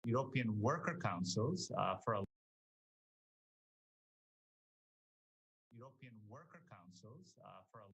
European worker councils for a European worker councils for a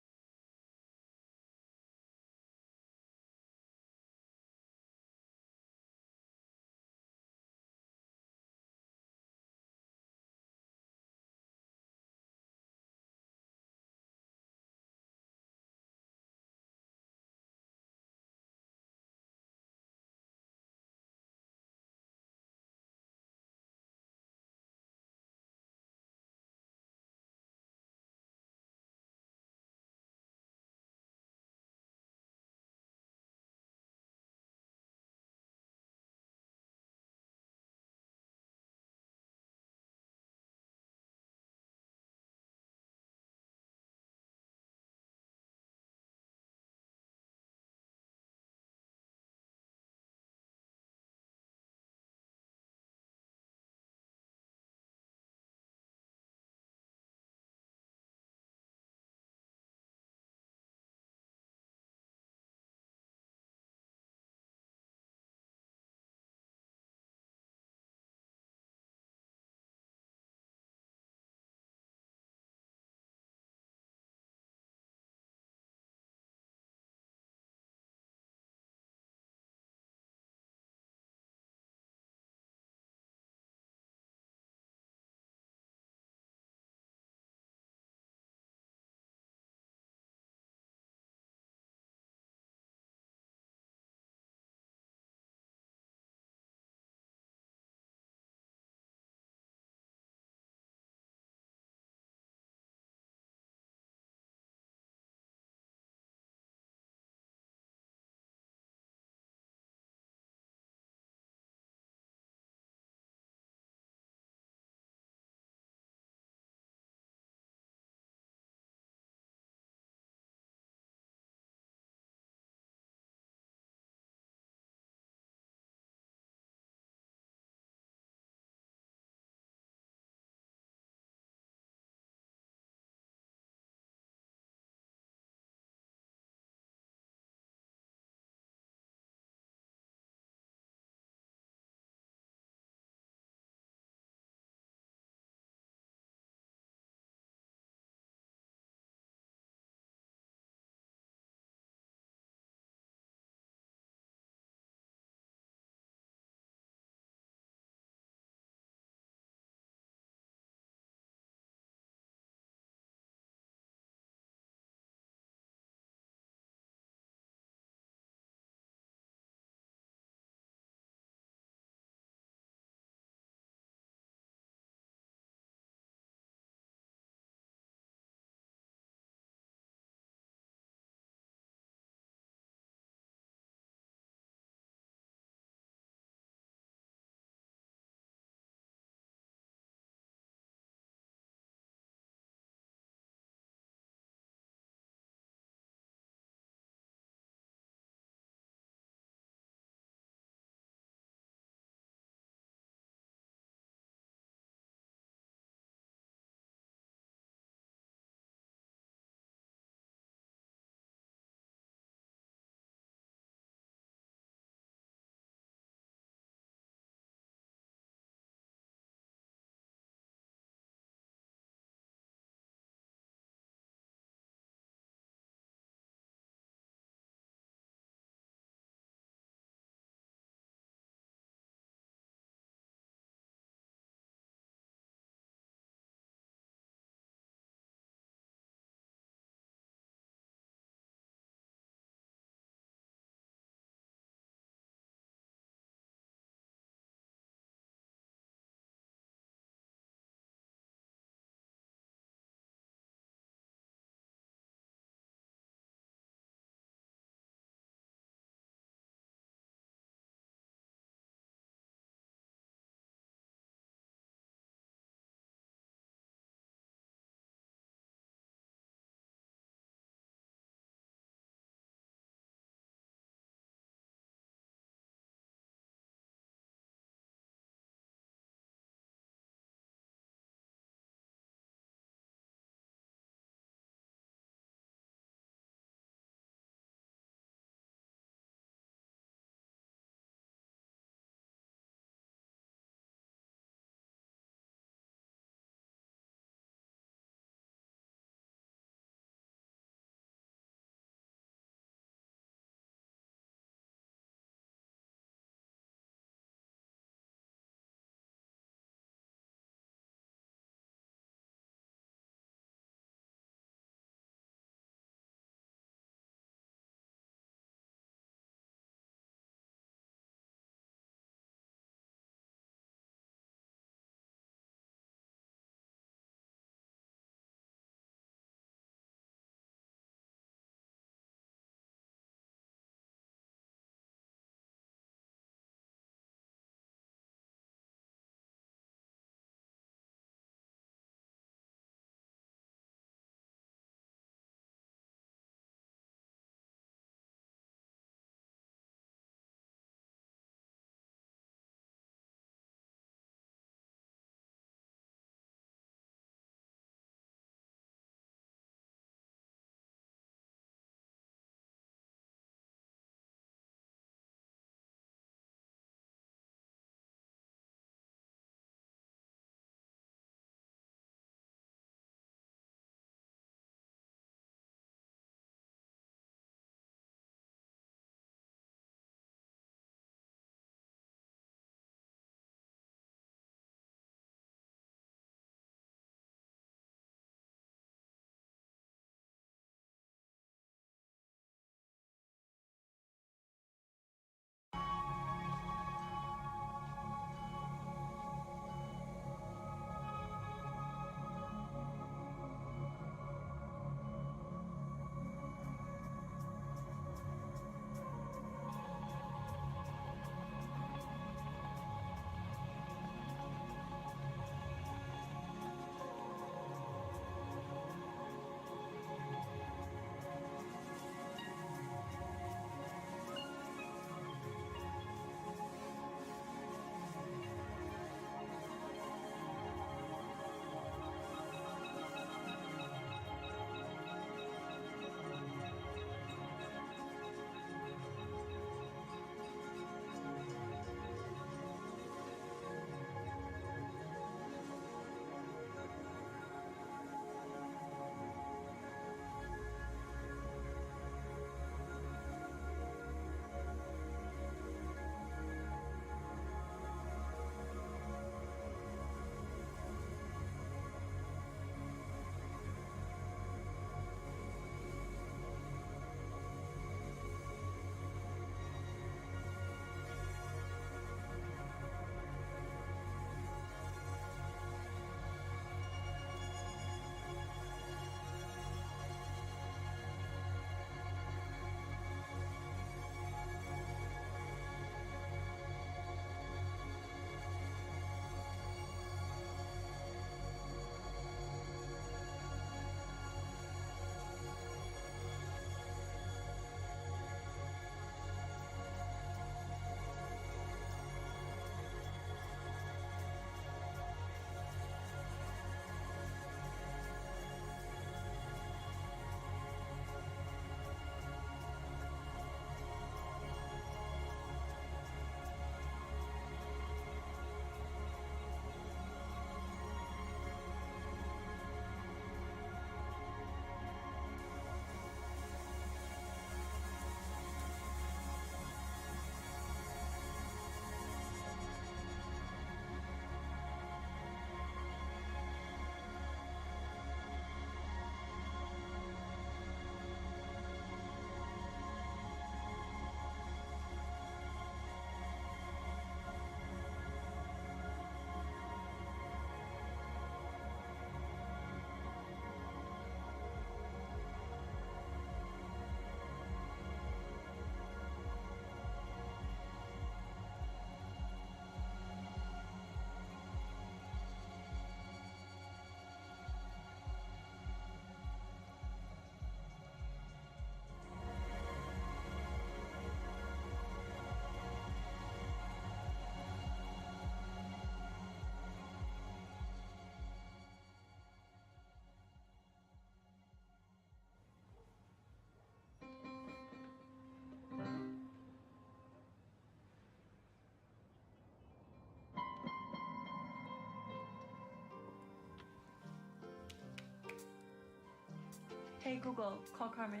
Hey Google, call Carmen.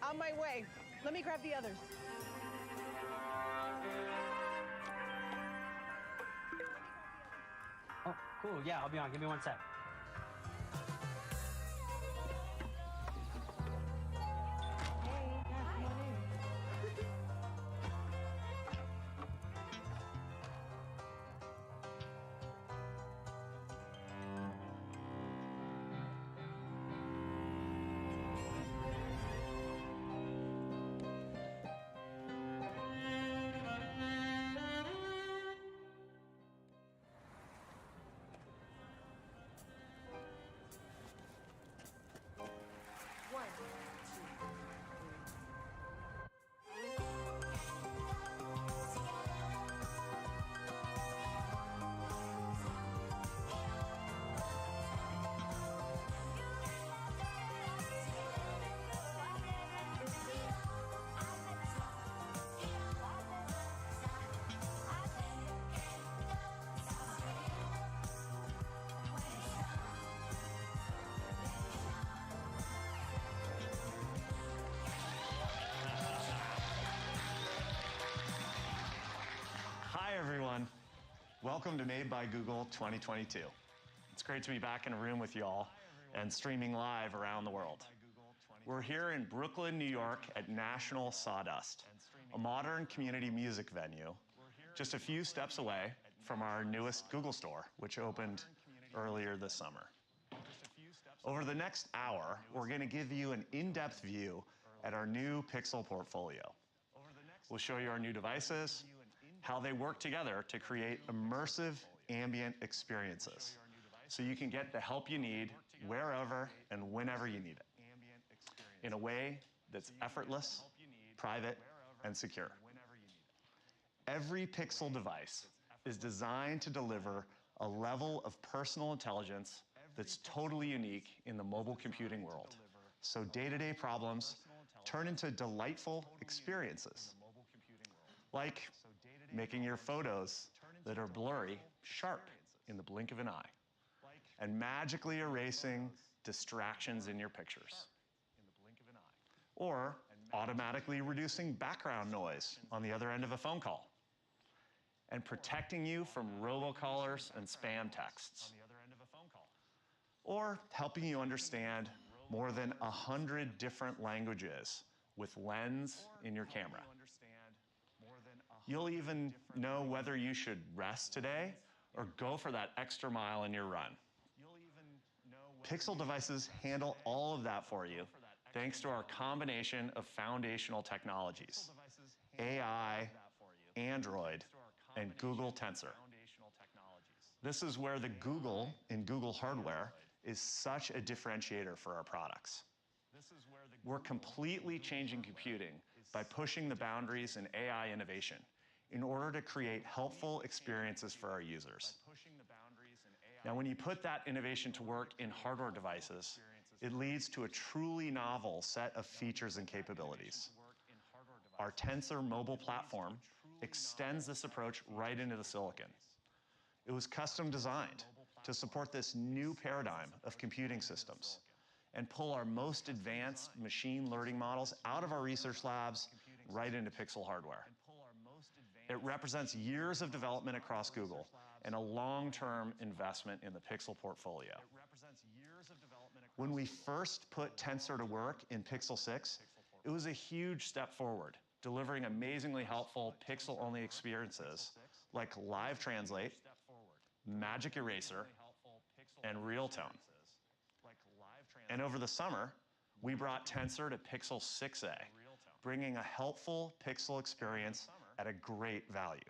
On my way. Let me grab the others. Oh, cool. Yeah, I'll be on. Give me one sec. Hey, yeah, come on in. Hi, everyone. Welcome to Made by Google 2022. It's great to be back in a room with you all and streaming live around the world. We're here in Brooklyn, New York at National Sawdust, a modern community music venue, just a few steps away from our newest Google store, which opened earlier this summer. Over the next hour, we're going to give you an in-depth view at our new Pixel portfolio. We'll show you our new devices, how they work together to create immersive ambient experiences, so you can get the help you need wherever and whenever you need it, in a way that's effortless, private, and secure. Every Pixel device is designed to deliver a level of personal intelligence that's totally unique in the mobile computing world, so day-to-day problems turn into delightful experiences, like making your photos that are blurry sharp in the blink of an eye, and magically erasing distractions in your pictures, or automatically reducing background noise on the other end of a phone call, and protecting you from robocallers and spam texts, or helping you understand more than 100 different languages with Lens in your camera. You'll even know whether you should rest today or go for that extra mile in your run. Pixel devices handle all of that for you thanks to our combination of foundational technologies: AI, Android, and Google Tensor. This is where the Google in Google hardware is such a differentiator for our products. We're completely changing computing by pushing the boundaries in AI innovation in order to create helpful experiences for our users. Now, when you put that innovation to work in hardware devices, it leads to a truly novel set of features and capabilities. Our Tensor mobile platform extends this approach right into the silicon. It was custom designed to support this new paradigm of computing systems and pull our most advanced machine learning models out of our research labs right into Pixel hardware. It represents years of development across Google and a long-term investment in the Pixel portfolio. When we first put Tensor to work in Pixel 6, it was a huge step forward, delivering amazingly helpful Pixel-only experiences like Live Translate, Magic Eraser, and Real Tone. And over the summer, we brought Tensor to Pixel 6a, bringing a helpful Pixel experience at a great value.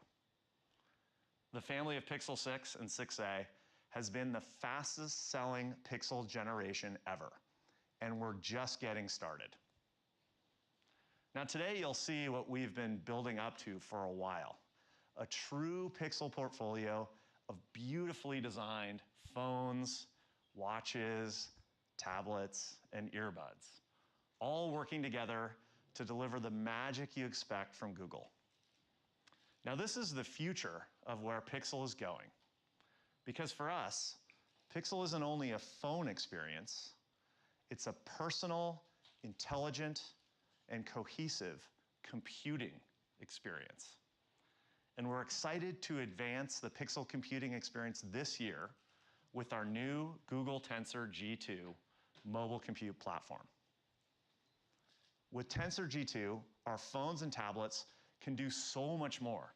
The family of Pixel 6 and 6a has been the fastest selling Pixel generation ever, and we're just getting started. Now today you'll see what we've been building up to for a while, a true Pixel portfolio of beautifully designed phones, watches, tablets, and earbuds, all working together to deliver the magic you expect from Google. Now, this is the future of where Pixel is going, because for us, Pixel isn't only a phone experience, it's a personal, intelligent, and cohesive computing experience. And we're excited to advance the Pixel computing experience this year with our new Google Tensor G2 mobile compute platform. With Tensor G2, our phones and tablets can do so much more,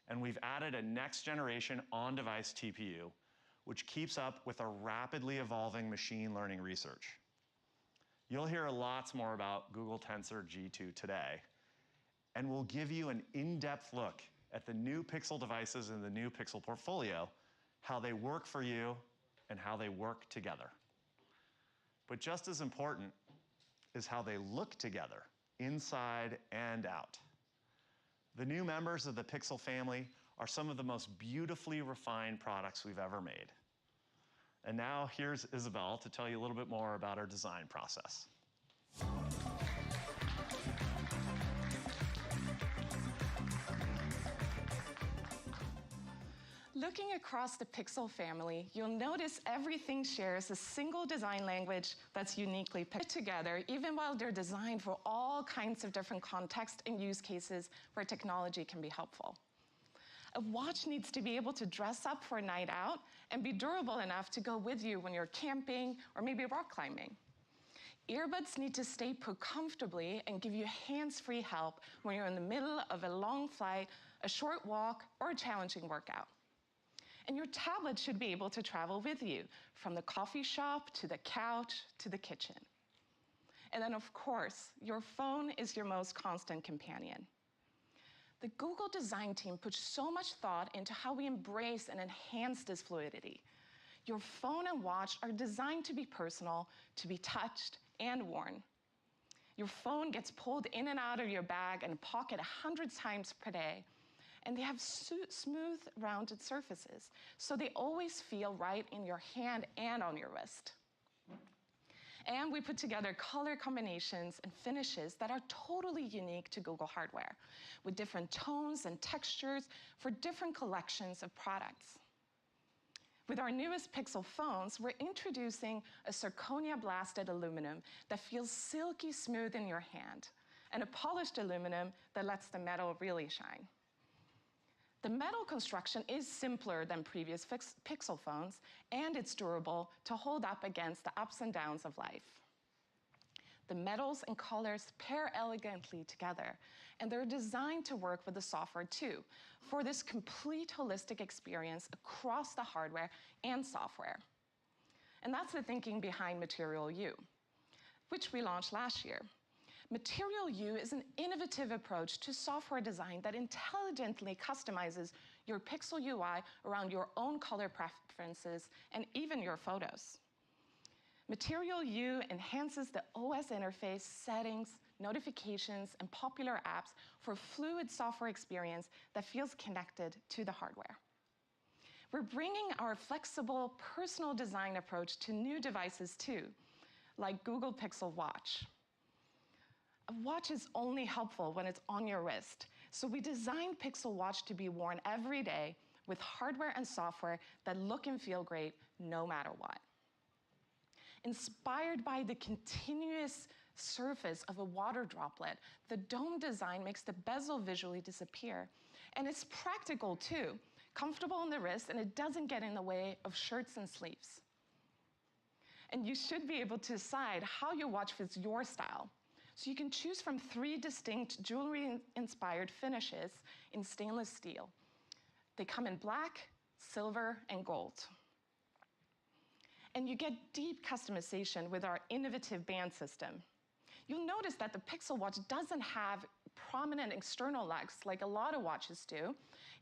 and we've added a next-generation on-device TPU, which keeps up with our rapidly evolving machine learning research. You'll hear lots more about Google Tensor G2 today, and we'll give you an in-depth look at the new Pixel devices in the new Pixel portfolio, how they work for you, and how they work together. But just as important is how they look together, inside and out. The new members of the Pixel family are some of the most beautifully refined products we've ever made. And now here's Isabel to tell you a little bit more about our design process. Looking across the Pixel family, you'll notice everything shares a single design language that's uniquely put together, even while they're designed for all kinds of different contexts and use cases where technology can be helpful. A watch needs to be able to dress up for a night out and be durable enough to go with you when you're camping or maybe rock climbing. Earbuds need to stay put comfortably and give you hands-free help when you're in the middle of a long flight, a short walk, or a challenging workout. And your tablet should be able to travel with you, from the coffee shop to the couch to the kitchen. And then, of course, your phone is your most constant companion. The Google design team puts so much thought into how we embrace and enhance this fluidity. Your phone and watch are designed to be personal, to be touched and worn. Your phone gets pulled in and out of your bag and pocket 100 times per day, and they have smooth, rounded surfaces, so they always feel right in your hand and on your wrist. And we put together color combinations and finishes that are totally unique to Google hardware, with different tones and textures for different collections of products. With our newest Pixel phones, we're introducing a zirconia-blasted aluminum that feels silky smooth in your hand, and a polished aluminum that lets the metal really shine. The metal construction is simpler than previous Pixel phones, and it's durable to hold up against the ups and downs of life. The metals and colors pair elegantly together, and they're designed to work with the software too, for this complete holistic experience across the hardware and software. And that's the thinking behind Material U, which we launched last year. Material U is an innovative approach to software design that intelligently customizes your Pixel UI around your own color preferences and even your photos. Material U enhances the OS interface, settings, notifications, and popular apps for a fluid software experience that feels connected to the hardware. We're bringing our flexible, personal design approach to new devices too, like Google Pixel Watch. A watch is only helpful when it's on your wrist, so we designed Pixel Watch to be worn every day with hardware and software that look and feel great no matter what. Inspired by the continuous surface of a water droplet, the dome design makes the bezel visually disappear. And it's practical too, comfortable on the wrist, and it doesn't get in the way of shirts and sleeves. And you should be able to decide how your watch fits your style. So you can choose from 3 distinct jewelry-inspired finishes in stainless steel. They come in black, silver, and gold. And you get deep customization with our innovative band system. You'll notice that the Pixel Watch doesn't have prominent external lugs like a lot of watches do.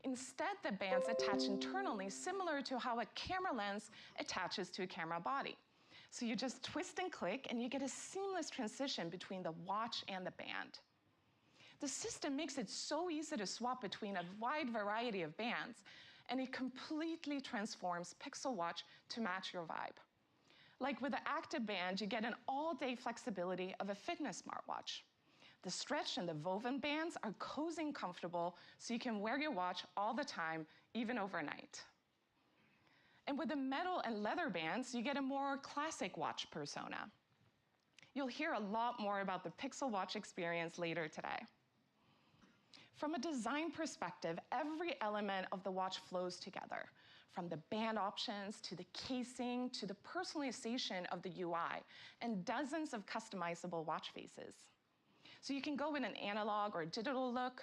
Instead, the bands attach internally, similar to how a camera lens attaches to a camera body. So you just twist and click, and you get a seamless transition between the watch and the band. The system makes it so easy to swap between a wide variety of bands, and it completely transforms Pixel Watch to match your vibe. Like with the Active Band, you get an all-day flexibility of a fitness smartwatch. The stretch and the woven bands are cozy and comfortable, so you can wear your watch all the time, even overnight. And with the metal and leather bands, you get a more classic watch persona. You'll hear a lot more about the Pixel Watch experience later today. From a design perspective, every element of the watch flows together, from the band options to the casing to the personalization of the UI, and dozens of customizable watch faces. So you can go with an analog or digital look,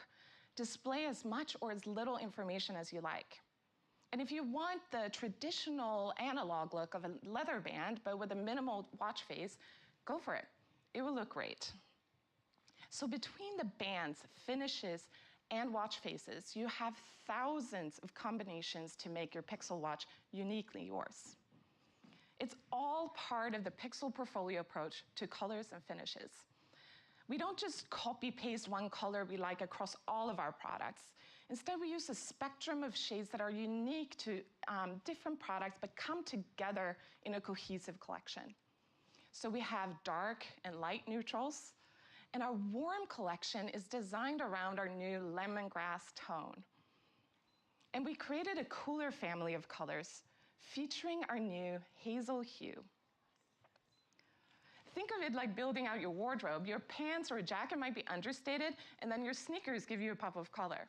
display as much or as little information as you like. And if you want the traditional analog look of a leather band, but with a minimal watch face, go for it. It will look great. So between the bands, finishes, and watch faces, you have thousands of combinations to make your Pixel Watch uniquely yours. It's all part of the Pixel portfolio approach to colors and finishes. We don't just copy-paste one color we like across all of our products. Instead, we use a spectrum of shades that are unique to different products, but come together in a cohesive collection. So we have dark and light neutrals, and our warm collection is designed around our new lemongrass tone. And we created a cooler family of colors featuring our new hazel hue. Think of it like building out your wardrobe. Your pants or jacket might be understated, and then your sneakers give you a pop of color.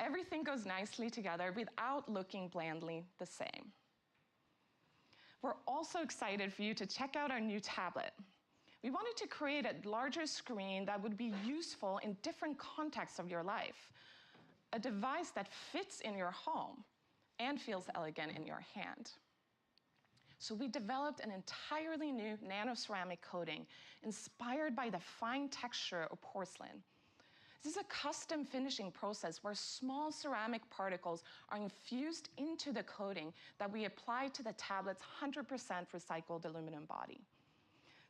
Everything goes nicely together without looking blandly the same. We're also excited for you to check out our new tablet. We wanted to create a larger screen that would be useful in different contexts of your life, a device that fits in your home and feels elegant in your hand. So we developed an entirely new nano-ceramic coating inspired by the fine texture of porcelain. This is a custom finishing process where small ceramic particles are infused into the coating that we apply to the tablet's 100% recycled aluminum body.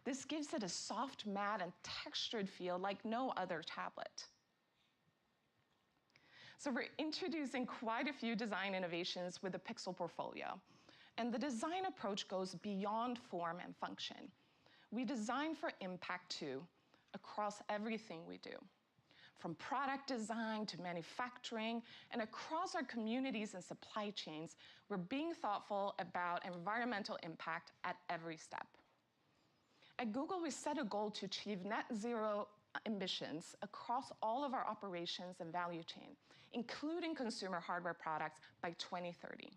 This gives it a soft, matte, and textured feel like no other tablet. So we're introducing quite a few design innovations with the Pixel portfolio. And the design approach goes beyond form and function. We design for impact too, across everything we do. From product design to manufacturing, and across our communities and supply chains, we're being thoughtful about environmental impact at every step. At Google, we set a goal to achieve net zero emissions across all of our operations and value chain, including consumer hardware products by 2030.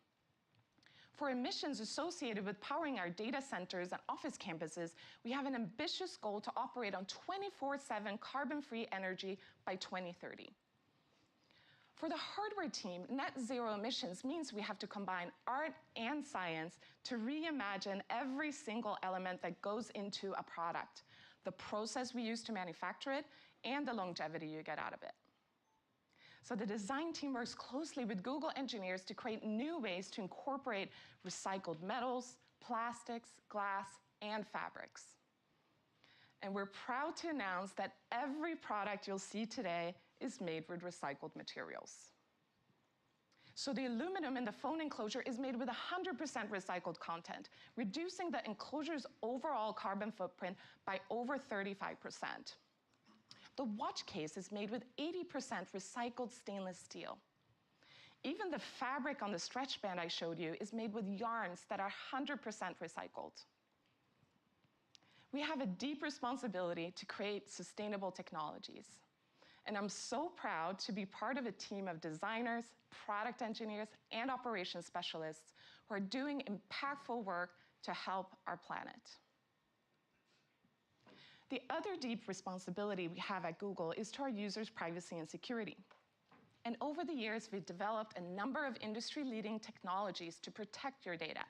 For emissions associated with powering our data centers and office campuses, we have an ambitious goal to operate on 24/7 carbon-free energy by 2030. For the hardware team, net zero emissions means we have to combine art and science to reimagine every single element that goes into a product, the process we use to manufacture it, and the longevity you get out of it. So the design team works closely with Google engineers to create new ways to incorporate recycled metals, plastics, glass, and fabrics. And we're proud to announce that every product you'll see today is made with recycled materials. So the aluminum in the phone enclosure is made with 100% recycled content, reducing the enclosure's overall carbon footprint by over 35%. The watch case is made with 80% recycled stainless steel. Even the fabric on the stretch band I showed you is made with yarns that are 100% recycled. We have a deep responsibility to create sustainable technologies. And I'm so proud to be part of a team of designers, product engineers, and operations specialists who are doing impactful work to help our planet. The other deep responsibility we have at Google is to our users' privacy and security. And over the years, we've developed a number of industry-leading technologies to protect your data.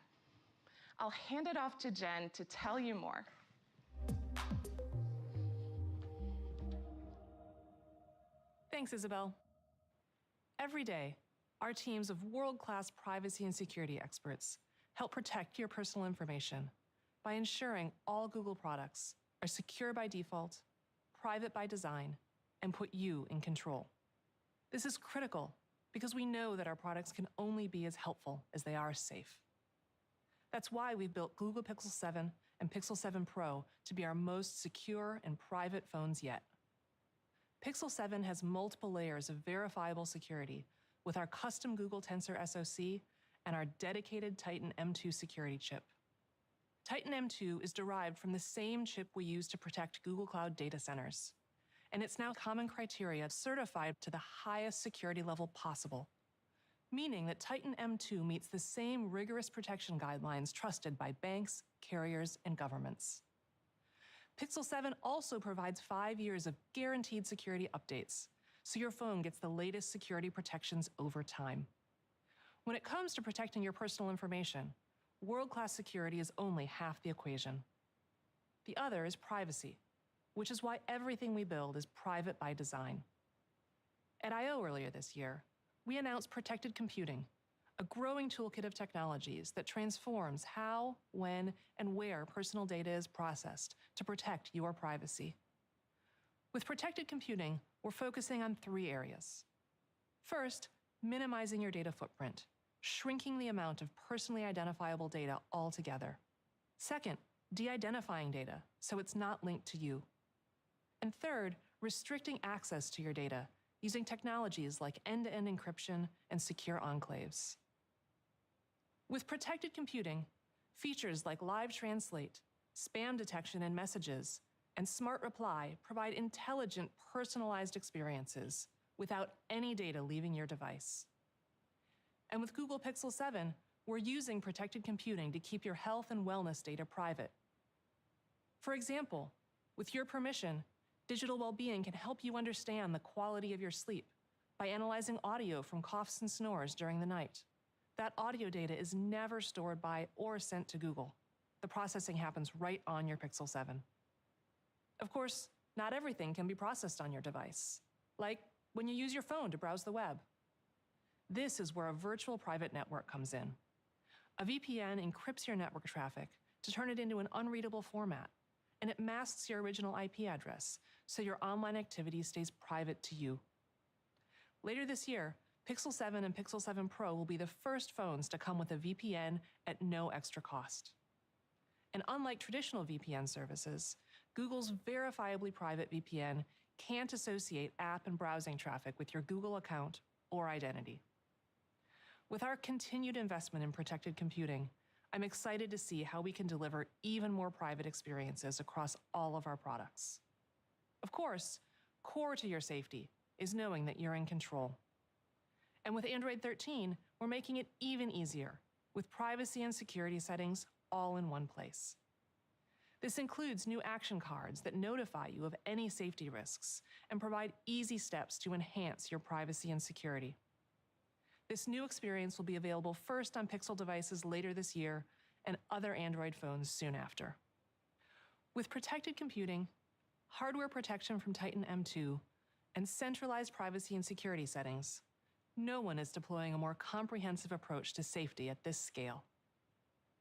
I'll hand it off to Jen to tell you more. Thanks, Isabel. Every day, our teams of world-class privacy and security experts help protect your personal information by ensuring all Google products are secure by default, private by design, and put you in control. This is critical because we know that our products can only be as helpful as they are safe. That's why we've built Google Pixel 7 and Pixel 7 Pro to be our most secure and private phones yet. Pixel 7 has multiple layers of verifiable security with our custom Google Tensor SoC and our dedicated Titan M2 security chip. Titan M2 is derived from the same chip we use to protect Google Cloud data centers, and it's now common criteria certified to the highest security level possible, meaning that Titan M2 meets the same rigorous protection guidelines trusted by banks, carriers, and governments. Pixel 7 also provides 5 years of guaranteed security updates, so your phone gets the latest security protections over time. When it comes to protecting your personal information, world-class security is only half the equation. The other is privacy, which is why everything we build is private by design. At I/O earlier this year, we announced Protected Computing, a growing toolkit of technologies that transforms how, when, and where personal data is processed to protect your privacy. With Protected Computing, we're focusing on 3 areas. First, minimizing your data footprint, shrinking the amount of personally identifiable data altogether. Second, de-identifying data so it's not linked to you. And third, restricting access to your data using technologies like end-to-end encryption and secure enclaves. With Protected Computing, features like Live Translate, spam detection in messages, and Smart Reply provide intelligent, personalized experiences without any data leaving your device. And with Google Pixel 7, we're using Protected Computing to keep your health and wellness data private. For example, with your permission, Digital Wellbeing can help you understand the quality of your sleep by analyzing audio from coughs and snores during the night. That audio data is never stored by or sent to Google. The processing happens right on your Pixel 7. Of course, not everything can be processed on your device, like when you use your phone to browse the web. This is where a virtual private network comes in. A VPN encrypts your network traffic to turn it into an unreadable format, and it masks your original IP address so your online activity stays private to you. Later this year, Pixel 7 and Pixel 7 Pro will be the first phones to come with a VPN at no extra cost. And unlike traditional VPN services, Google's verifiably private VPN can't associate app and browsing traffic with your Google account or identity. With our continued investment in Protected Computing, I'm excited to see how we can deliver even more private experiences across all of our products. Of course, core to your safety is knowing that you're in control. And with Android 13, we're making it even easier, with privacy and security settings all in one place. This includes new action cards that notify you of any safety risks and provide easy steps to enhance your privacy and security. This new experience will be available first on Pixel devices later this year and other Android phones soon after. With Protected Computing, hardware protection from Titan M2, and centralized privacy and security settings, no one is deploying a more comprehensive approach to safety at this scale.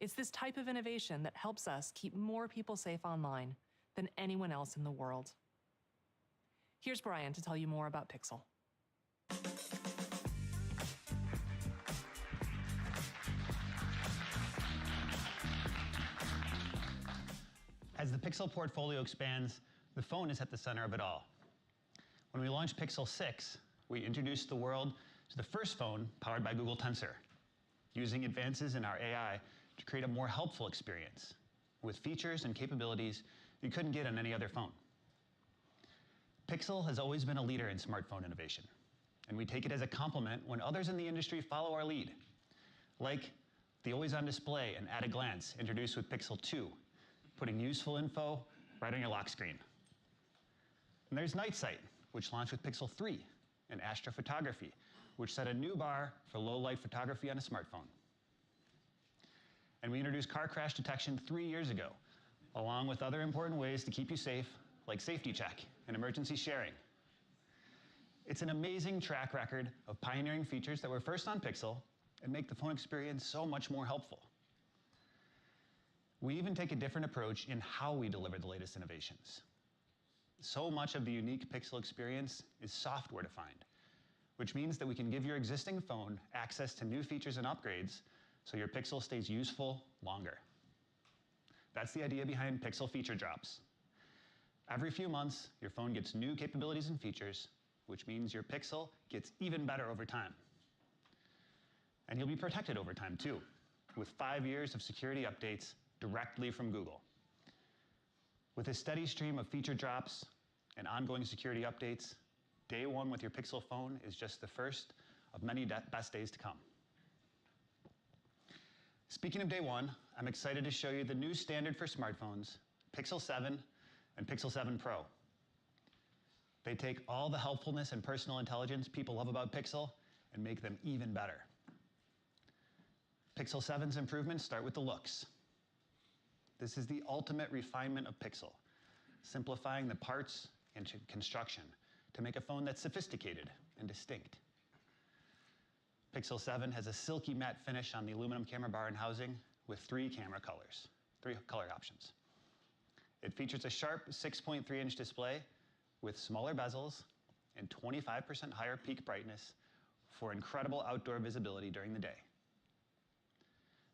It's this type of innovation that helps us keep more people safe online than anyone else in the world. Here's Brian to tell you more about Pixel. As the Pixel portfolio expands, the phone is at the center of it all. When we launched Pixel 6, we introduced the world to the first phone powered by Google Tensor, using advances in our AI to create a more helpful experience with features and capabilities you couldn't get on any other phone. Pixel has always been a leader in smartphone innovation, and we take it as a compliment when others in the industry follow our lead, like the always-on display and at a glance introduced with Pixel 2, putting useful info right on your lock screen. And there's Night Sight, which launched with Pixel 3, and astrophotography, which set a new bar for low-light photography on a smartphone. And we introduced car crash detection 3 years ago, along with other important ways to keep you safe, like Safety Check and emergency sharing. It's an amazing track record of pioneering features that were first on Pixel and make the phone experience so much more helpful. We even take a different approach in how we deliver the latest innovations. So much of the unique Pixel experience is software defined, which means that we can give your existing phone access to new features and upgrades so your Pixel stays useful longer. That's the idea behind Pixel Feature Drops. Every few months, your phone gets new capabilities and features, which means your Pixel gets even better over time. And you'll be protected over time too, with 5 years of security updates directly from Google. With a steady stream of feature drops and ongoing security updates, day one with your Pixel phone is just the first of many best days to come. Speaking of day one, I'm excited to show you the new standard for smartphones, Pixel 7 and Pixel 7 Pro. They take all the helpfulness and personal intelligence people love about Pixel and make them even better. Pixel 7's improvements start with the looks. This is the ultimate refinement of Pixel, simplifying the parts and construction to make a phone that's sophisticated and distinct. Pixel 7 has a silky matte finish on the aluminum camera bar and housing with three color options. It features a sharp 6.3-inch display with smaller bezels and 25% higher peak brightness for incredible outdoor visibility during the day.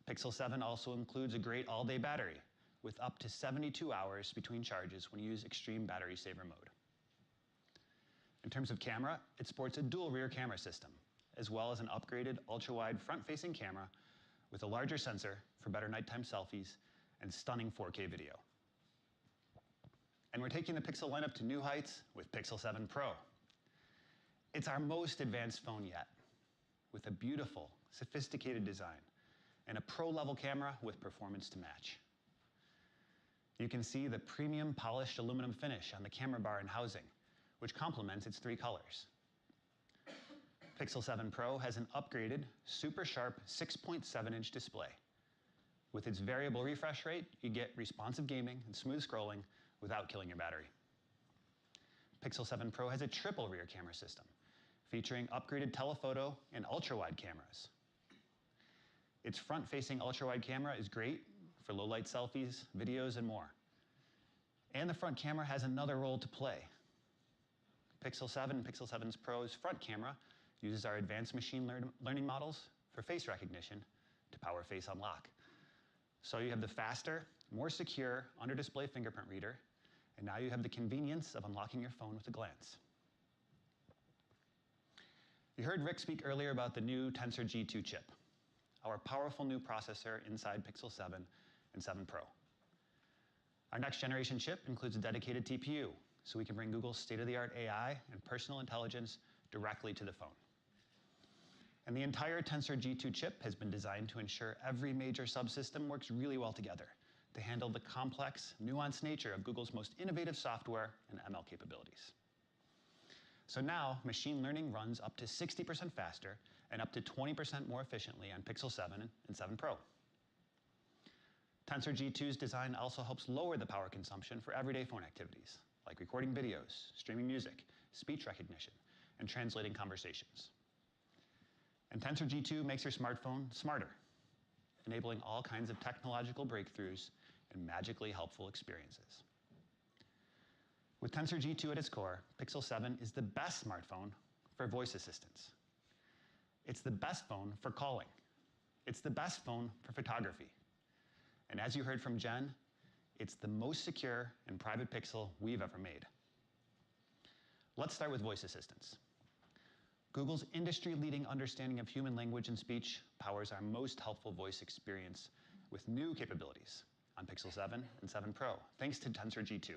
Pixel 7 also includes a great all-day battery with up to 72 hours between charges when you use extreme battery saver mode. In terms of camera, it sports a dual rear camera system, as well as an upgraded ultra-wide front-facing camera with a larger sensor for better nighttime selfies and stunning 4K video. And we're taking the Pixel lineup to new heights with Pixel 7 Pro. It's our most advanced phone yet, with a beautiful, sophisticated design and a pro-level camera with performance to match. You can see the premium polished aluminum finish on the camera bar and housing, which complements its three colors. Pixel 7 Pro has an upgraded, super sharp 6.7-inch display. With its variable refresh rate, you get responsive gaming and smooth scrolling without killing your battery. Pixel 7 Pro has a triple rear camera system, featuring upgraded telephoto and ultra-wide cameras. Its front-facing ultra-wide camera is great for low-light selfies, videos, and more. And the front camera has another role to play. Pixel 7 and Pixel 7 Pro's front camera uses our advanced machine learning models for face recognition to power face unlock. So you have the faster, more secure under-display fingerprint reader, and now you have the convenience of unlocking your phone with a glance. You heard Rick speak earlier about the new Tensor G2 chip, our powerful new processor inside Pixel 7 and 7 Pro. Our next generation chip includes a dedicated TPU, so we can bring Google's state-of-the-art AI and personal intelligence directly to the phone. And the entire Tensor G2 chip has been designed to ensure every major subsystem works really well together to handle the complex, nuanced nature of Google's most innovative software and ML capabilities. So now, machine learning runs up to 60% faster and up to 20% more efficiently on Pixel 7 and 7 Pro. Tensor G2's design also helps lower the power consumption for everyday phone activities, like recording videos, streaming music, speech recognition, and translating conversations. And Tensor G2 makes your smartphone smarter, enabling all kinds of technological breakthroughs and magically helpful experiences. With Tensor G2 at its core, Pixel 7 is the best smartphone for voice assistance. It's the best phone for calling. It's the best phone for photography. And as you heard from Jen, it's the most secure and private Pixel we've ever made. Let's start with voice assistance. Google's industry-leading understanding of human language and speech powers our most helpful voice experience with new capabilities on Pixel 7 and 7 Pro, thanks to Tensor G2.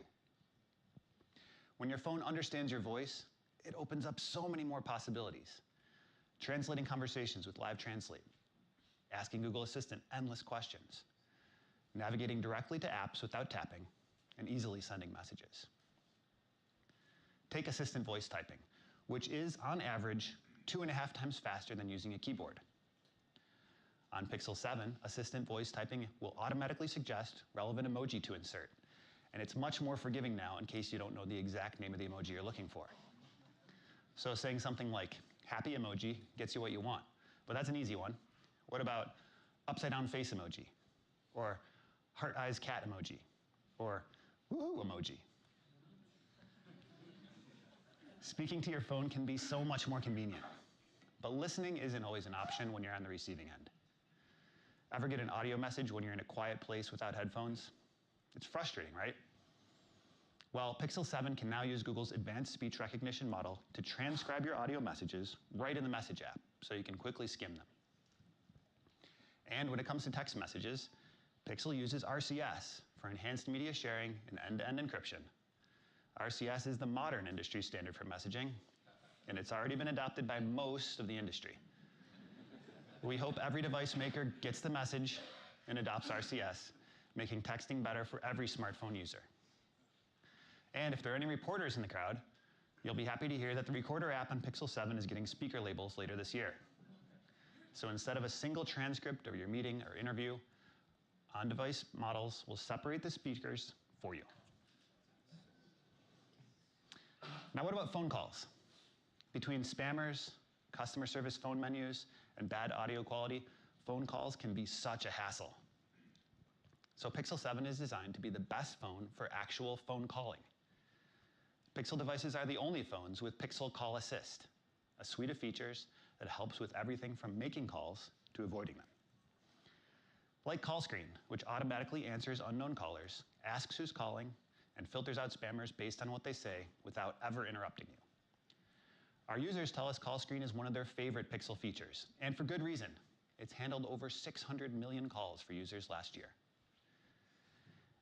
When your phone understands your voice, it opens up so many more possibilities. Translating conversations with Live Translate, asking Google Assistant endless questions, navigating directly to apps without tapping, and easily sending messages. Take Assistant voice typing, which is, on average, 2.5 times faster than using a keyboard. On Pixel 7, Assistant voice typing will automatically suggest relevant emoji to insert, and it's much more forgiving now in case you don't know the exact name of the emoji you're looking for. So saying something like happy emoji gets you what you want, but that's an easy one. What about upside down face emoji? Or heart eyes cat emoji? Or woohoo emoji? Speaking to your phone can be so much more convenient, but listening isn't always an option when you're on the receiving end. Ever get an audio message when you're in a quiet place without headphones? It's frustrating, right? Well, Pixel 7 can now use Google's advanced speech recognition model to transcribe your audio messages right in the Message app, so you can quickly skim them. And when it comes to text messages, Pixel uses RCS for enhanced media sharing and end-to-end encryption. RCS is the modern industry standard for messaging, and it's already been adopted by most of the industry. We hope every device maker gets the message and adopts RCS, making texting better for every smartphone user. And if there are any reporters in the crowd, you'll be happy to hear that the Recorder app on Pixel 7 is getting speaker labels later this year. So instead of a single transcript of your meeting or interview, on-device models will separate the speakers for you. Now what about phone calls? Between spammers, customer service phone menus, and bad audio quality, phone calls can be such a hassle. So Pixel 7 is designed to be the best phone for actual phone calling. Pixel devices are the only phones with Pixel Call Assist, a suite of features that helps with everything from making calls to avoiding them. Like Call Screen, which automatically answers unknown callers, asks who's calling, and filters out spammers based on what they say without ever interrupting you. Our users tell us Call Screen is one of their favorite Pixel features, and for good reason. It's handled over 600 million calls for users last year.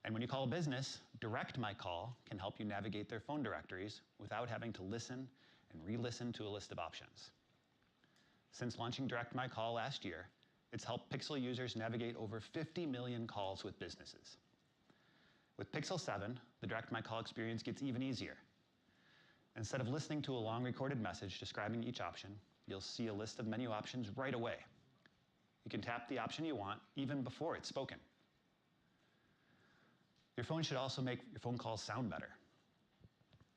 And when you call a business, Direct My Call can help you navigate their phone directories without having to listen and re-listen to a list of options. Since launching Direct My Call last year, it's helped Pixel users navigate over 50 million calls with businesses. With Pixel 7, the Direct My Call experience gets even easier. Instead of listening to a long recorded message describing each option, you'll see a list of menu options right away. You can tap the option you want even before it's spoken. Your phone should also make your phone calls sound better.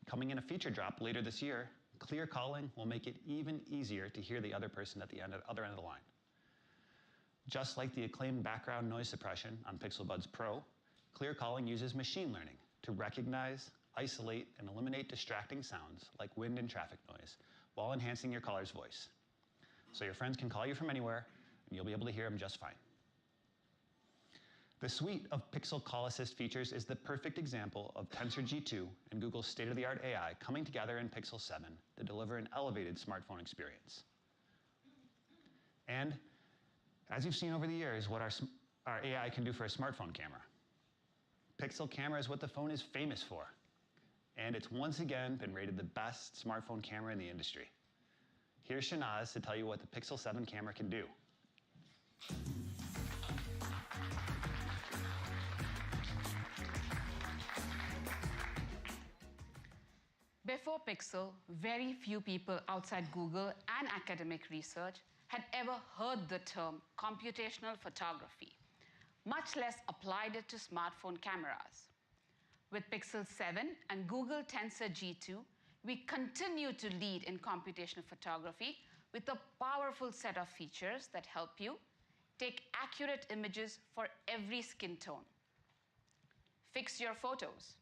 Coming in a feature drop later this year, Clear Calling will make it even easier to hear the other person at the other end of the line. Just like the acclaimed background noise suppression on Pixel Buds Pro, Clear Calling uses machine learning to recognize, isolate, and eliminate distracting sounds like wind and traffic noise while enhancing your caller's voice. So your friends can call you from anywhere, and you'll be able to hear them just fine. The suite of Pixel Call Assist features is the perfect example of Tensor G2 and Google's state-of-the-art AI coming together in Pixel 7 to deliver an elevated smartphone experience. And as you've seen over the years, what our AI can do for a smartphone camera. Pixel camera is what the phone is famous for. And it's once again been rated the best smartphone camera in the industry. Here's Shanaz to tell you what the Pixel 7 camera can do. Before Pixel, very few people outside Google and academic research had ever heard the term computational photography, much less applied it to smartphone cameras. With Pixel 7 and Google Tensor G2, we continue to lead in computational photography with a powerful set of features that help you take accurate images for every skin tone, fix your photos,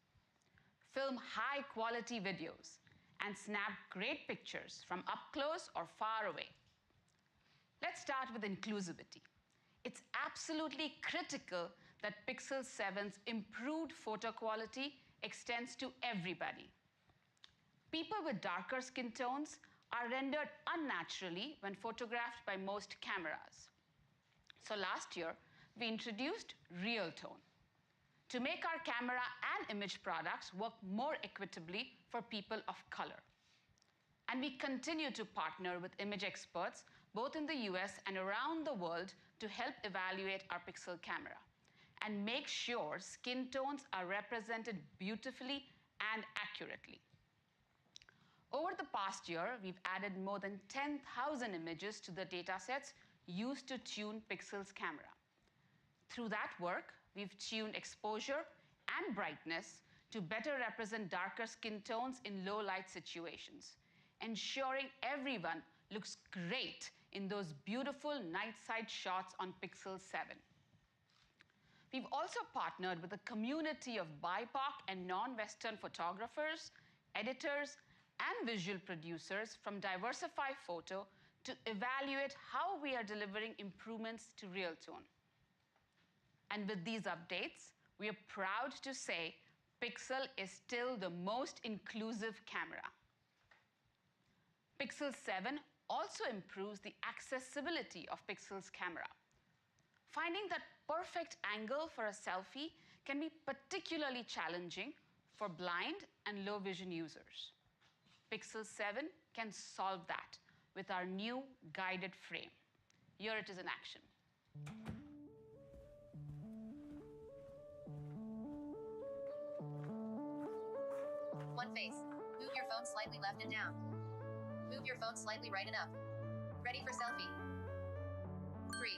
film high-quality videos, and snap great pictures from up close or far away. Let's start with inclusivity. It's absolutely critical that Pixel 7's improved photo quality extends to everybody. People with darker skin tones are rendered unnaturally when photographed by most cameras. So last year, we introduced Real Tone to make our camera and image products work more equitably for people of color. And we continue to partner with image experts, both in the US and around the world, to help evaluate our Pixel camera and make sure skin tones are represented beautifully and accurately. Over the past year, we've added more than 10,000 images to the datasets used to tune Pixel's camera. Through that work, we've tuned exposure and brightness to better represent darker skin tones in low light situations, ensuring everyone looks great in those beautiful night side shots on Pixel 7. We've also partnered with a community of BIPOC and non-Western photographers, editors, and visual producers from Diversify Photo to evaluate how we are delivering improvements to Real Tone. And with these updates, we are proud to say Pixel is still the most inclusive camera. Pixel 7 also improves the accessibility of Pixel's camera. Finding that perfect angle for a selfie can be particularly challenging for blind and low vision users. Pixel 7 can solve that with our new guided frame. Here it is in action. One face. Move your phone slightly left and down. Move your phone slightly right and up. Ready for selfie. 3,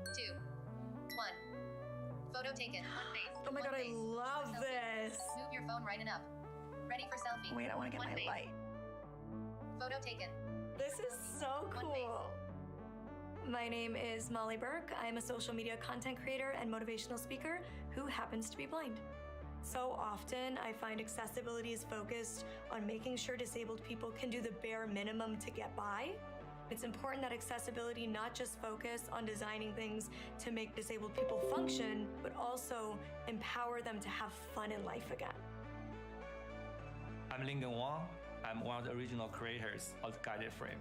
2, 1. Photo taken. One face. Oh my One god, I face. love this. Move your phone right and up. Ready for selfie. Wait, I want to get One my face. light. Photo taken. This is so One face. cool. My name is Molly Burke. I'm a social media content creator and motivational speaker who happens to be blind. So often, I find accessibility is focused on making sure disabled people can do the bare minimum to get by. It's important that accessibility not just focus on designing things to make disabled people function, but also empower them to have fun in life again. I'm Lincoln Wang. I'm one of the original creators of Guided Frame.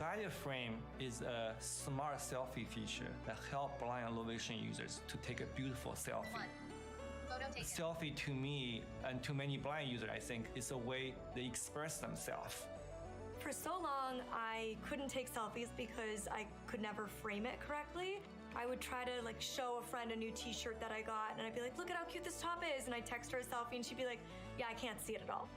Guided Frame is a smart selfie feature that helps blind and low vision users to take a beautiful selfie. One. Photo taken. Selfie to me and to many blind users, I think, is a way they express themselves. For so long, I couldn't take selfies because I could never frame it correctly. I would try to show a friend a new t-shirt that I got, and I'd be like, look at how cute this top is, and I'd text her a selfie, and she'd be like, yeah, I can't see it at all.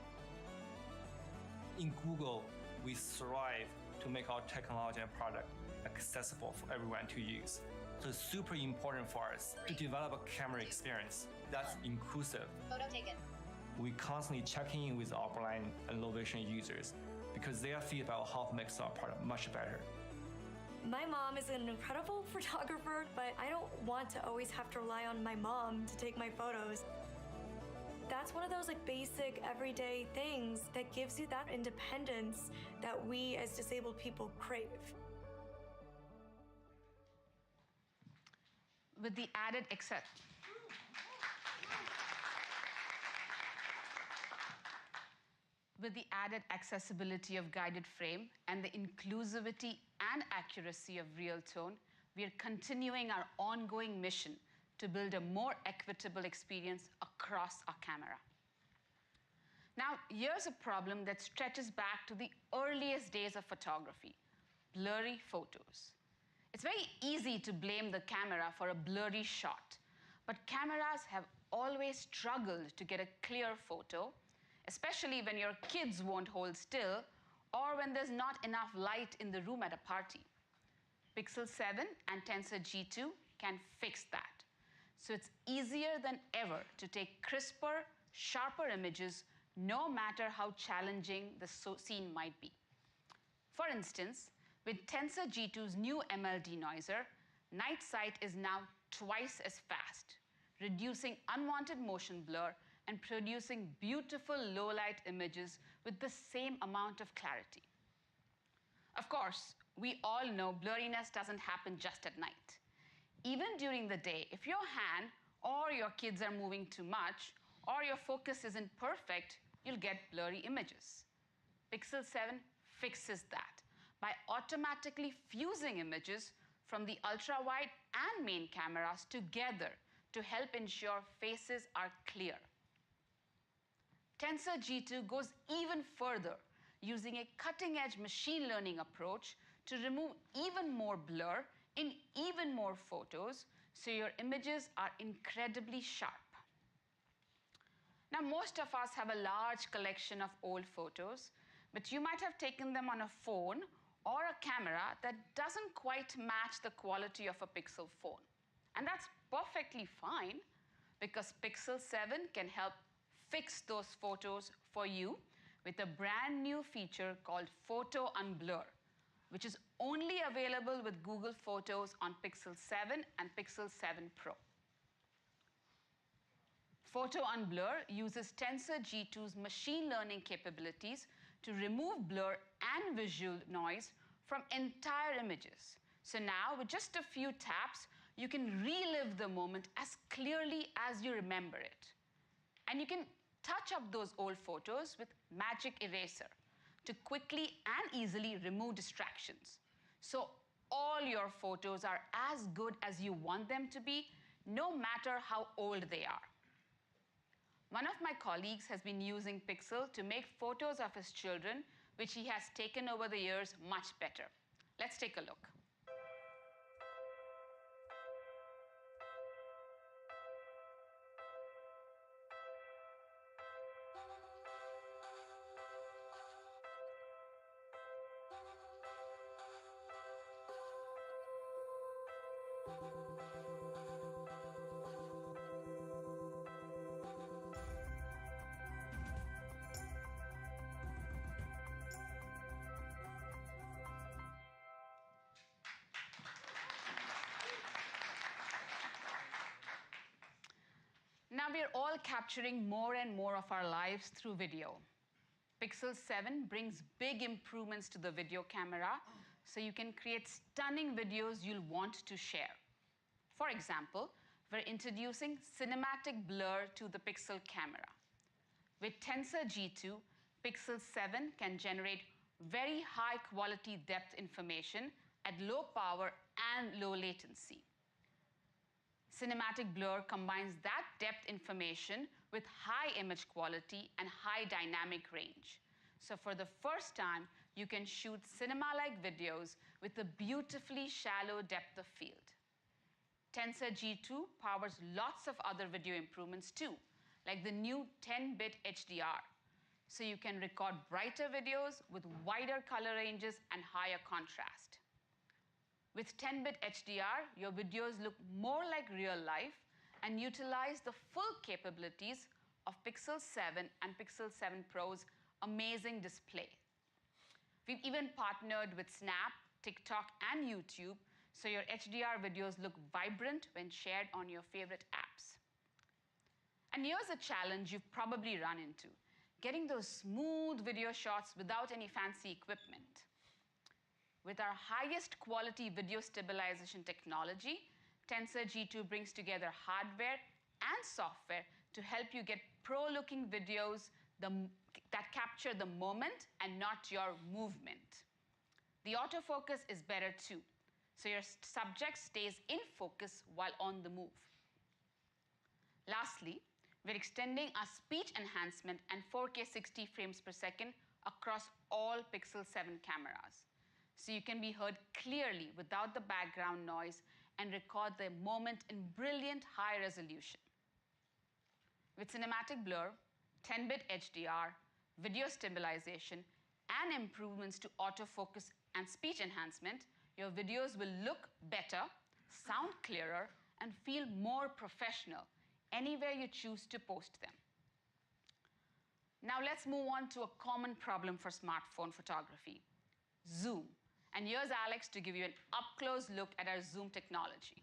In Google, we strive to make our technology and product accessible for everyone to use. So it's super important for us to develop a camera experience that's inclusive. Photo taken. We constantly checking in with our blind and low vision users because their feedback will help make our product much better. My mom is an incredible photographer, but I don't want to always have to rely on my mom to take my photos. That's one of those basic everyday things that gives you that independence that we as disabled people crave. With the added accessibility of Guided Frame and the inclusivity and accuracy of real tone, we are continuing our ongoing mission to build a more equitable experience across our camera. Now, here's a problem that stretches back to the earliest days of photography: blurry photos. It's very easy to blame the camera for a blurry shot, but cameras have always struggled to get a clear photo, especially when your kids won't hold still or when there's not enough light in the room at a party. Pixel 7 and Tensor G2 can fix that. So it's easier than ever to take crisper, sharper images, no matter how challenging the scene might be. For instance, with Tensor G2's new ML denoiser, night sight is now twice as fast, reducing unwanted motion blur and producing beautiful low-light images with the same amount of clarity. Of course, we all know blurriness doesn't happen just at night. Even during the day, if your hand or your kids are moving too much or your focus isn't perfect, you'll get blurry images. Pixel 7 fixes that by automatically fusing images from the ultra-wide and main cameras together to help ensure faces are clear. Tensor G2 goes even further, using a cutting-edge machine learning approach to remove even more blur in even more photos, so your images are incredibly sharp. Now, most of us have a large collection of old photos, but you might have taken them on a phone or a camera that doesn't quite match the quality of a Pixel phone. And that's perfectly fine, because Pixel 7 can help fix those photos for you with a brand new feature called Photo Unblur, which is only available with Google Photos on Pixel 7 and Pixel 7 Pro. Photo Unblur uses Tensor G2's machine learning capabilities to remove blur and visual noise from entire images. So now, with just a few taps, you can relive the moment as clearly as you remember it. And you can touch up those old photos with Magic Eraser to quickly and easily remove distractions. So all your photos are as good as you want them to be, no matter how old they are. One of my colleagues has been using Pixel to make photos of his children, which he has taken over the years, much better. Let's take a look. Now we're all capturing more and more of our lives through video. Pixel 7 brings big improvements to the video camera, so you can create stunning videos you'll want to share. For example, we're introducing cinematic blur to the Pixel camera. With Tensor G2, Pixel 7 can generate very high quality depth information at low power and low latency. Cinematic blur combines that depth information with high image quality and high dynamic range. So for the first time, you can shoot cinema-like videos with a beautifully shallow depth of field. Tensor G2 powers lots of other video improvements too, like the new 10-bit HDR. So you can record brighter videos with wider color ranges and higher contrast. With 10-bit HDR, your videos look more like real life and utilize the full capabilities of Pixel 7 and Pixel 7 Pro's amazing display. We've even partnered with Snap, TikTok, and YouTube, so your HDR videos look vibrant when shared on your favorite apps. And here's a challenge you've probably run into: getting those smooth video shots without any fancy equipment. With our highest quality video stabilization technology, Tensor G2 brings together hardware and software to help you get pro-looking videos that capture the moment and not your movement. The autofocus is better too, so your subject stays in focus while on the move. Lastly, we're extending our speech enhancement and 4K 60 frames per second across all Pixel 7 cameras, so you can be heard clearly without the background noise and record the moment in brilliant high resolution. With cinematic blur, 10-bit HDR, video stabilization, and improvements to autofocus and speech enhancement, your videos will look better, sound clearer, and feel more professional anywhere you choose to post them. Now let's move on to a common problem for smartphone photography: zoom. And here's Alex to give you an up-close look at our zoom technology.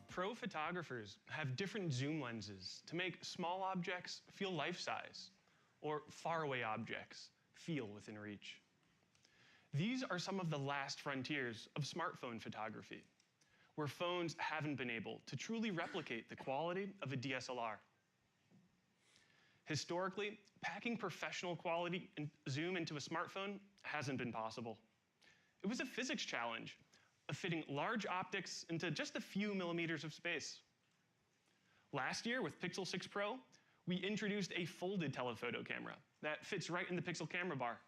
Pro photographers have different zoom lenses to make small objects feel life-size, or faraway objects feel within reach. These are some of the last frontiers of smartphone photography, where phones haven't been able to truly replicate the quality of a DSLR. Historically, packing professional quality zoom into a smartphone hasn't been possible. It was a physics challenge of fitting large optics into just a few millimeters of space. Last year with Pixel 6 Pro, we introduced a folded telephoto camera that fits right in the Pixel camera bar.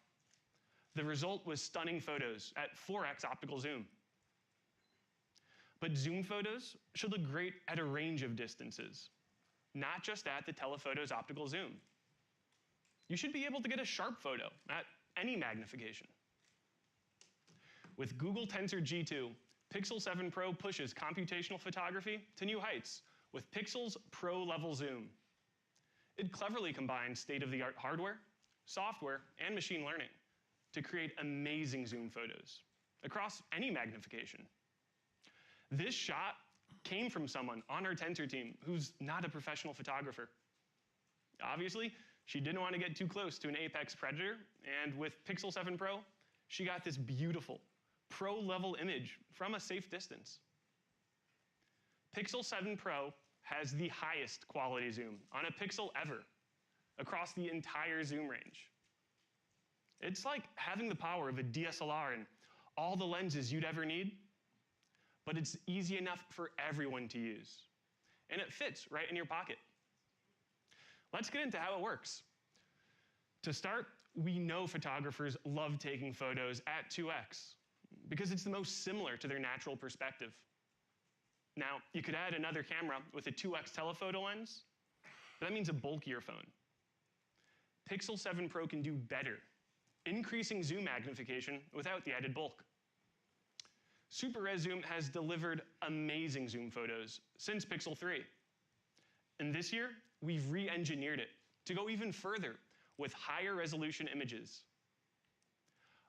The result was stunning photos at 4x optical zoom. But zoom photos should look great at a range of distances, not just at the telephoto's optical zoom. You should be able to get a sharp photo at any magnification. With Google Tensor G2, Pixel 7 Pro pushes computational photography to new heights with Pixel's pro-level zoom. It cleverly combines state-of-the-art hardware, software, and machine learning to create amazing zoom photos across any magnification. This shot came from someone on our Tensor team who's not a professional photographer. Obviously, she didn't want to get too close to an apex predator, and with Pixel 7 Pro, she got this beautiful, pro-level image from a safe distance. Pixel 7 Pro has the highest quality zoom on a Pixel ever, across the entire zoom range. It's like having the power of a DSLR and all the lenses you'd ever need, but it's easy enough for everyone to use. And it fits right in your pocket. Let's get into how it works. To start, we know photographers love taking photos at 2x because it's the most similar to their natural perspective. Now, you could add another camera with a 2x telephoto lens, but that means a bulkier phone. Pixel 7 Pro can do better, increasing zoom magnification without the added bulk. Super Res Zoom has delivered amazing zoom photos since Pixel 3. And this year, we've re-engineered it to go even further with higher resolution images.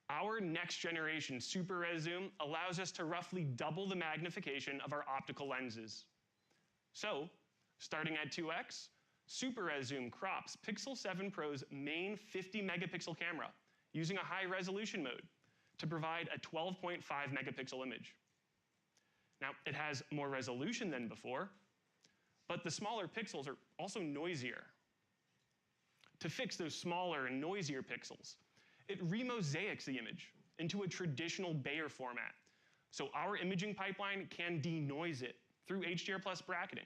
Our next generation Super Res Zoom allows us to roughly double the magnification of our optical lenses. So, starting at 2x, Super Res Zoom crops Pixel 7 Pro's main 50 megapixel camera using a high resolution mode to provide a 12.5 megapixel image. Now, it has more resolution than before, but the smaller pixels are also noisier. To fix those smaller and noisier pixels, it remosaics the image into a traditional Bayer format, so our imaging pipeline can denoise it through HDR plus bracketing,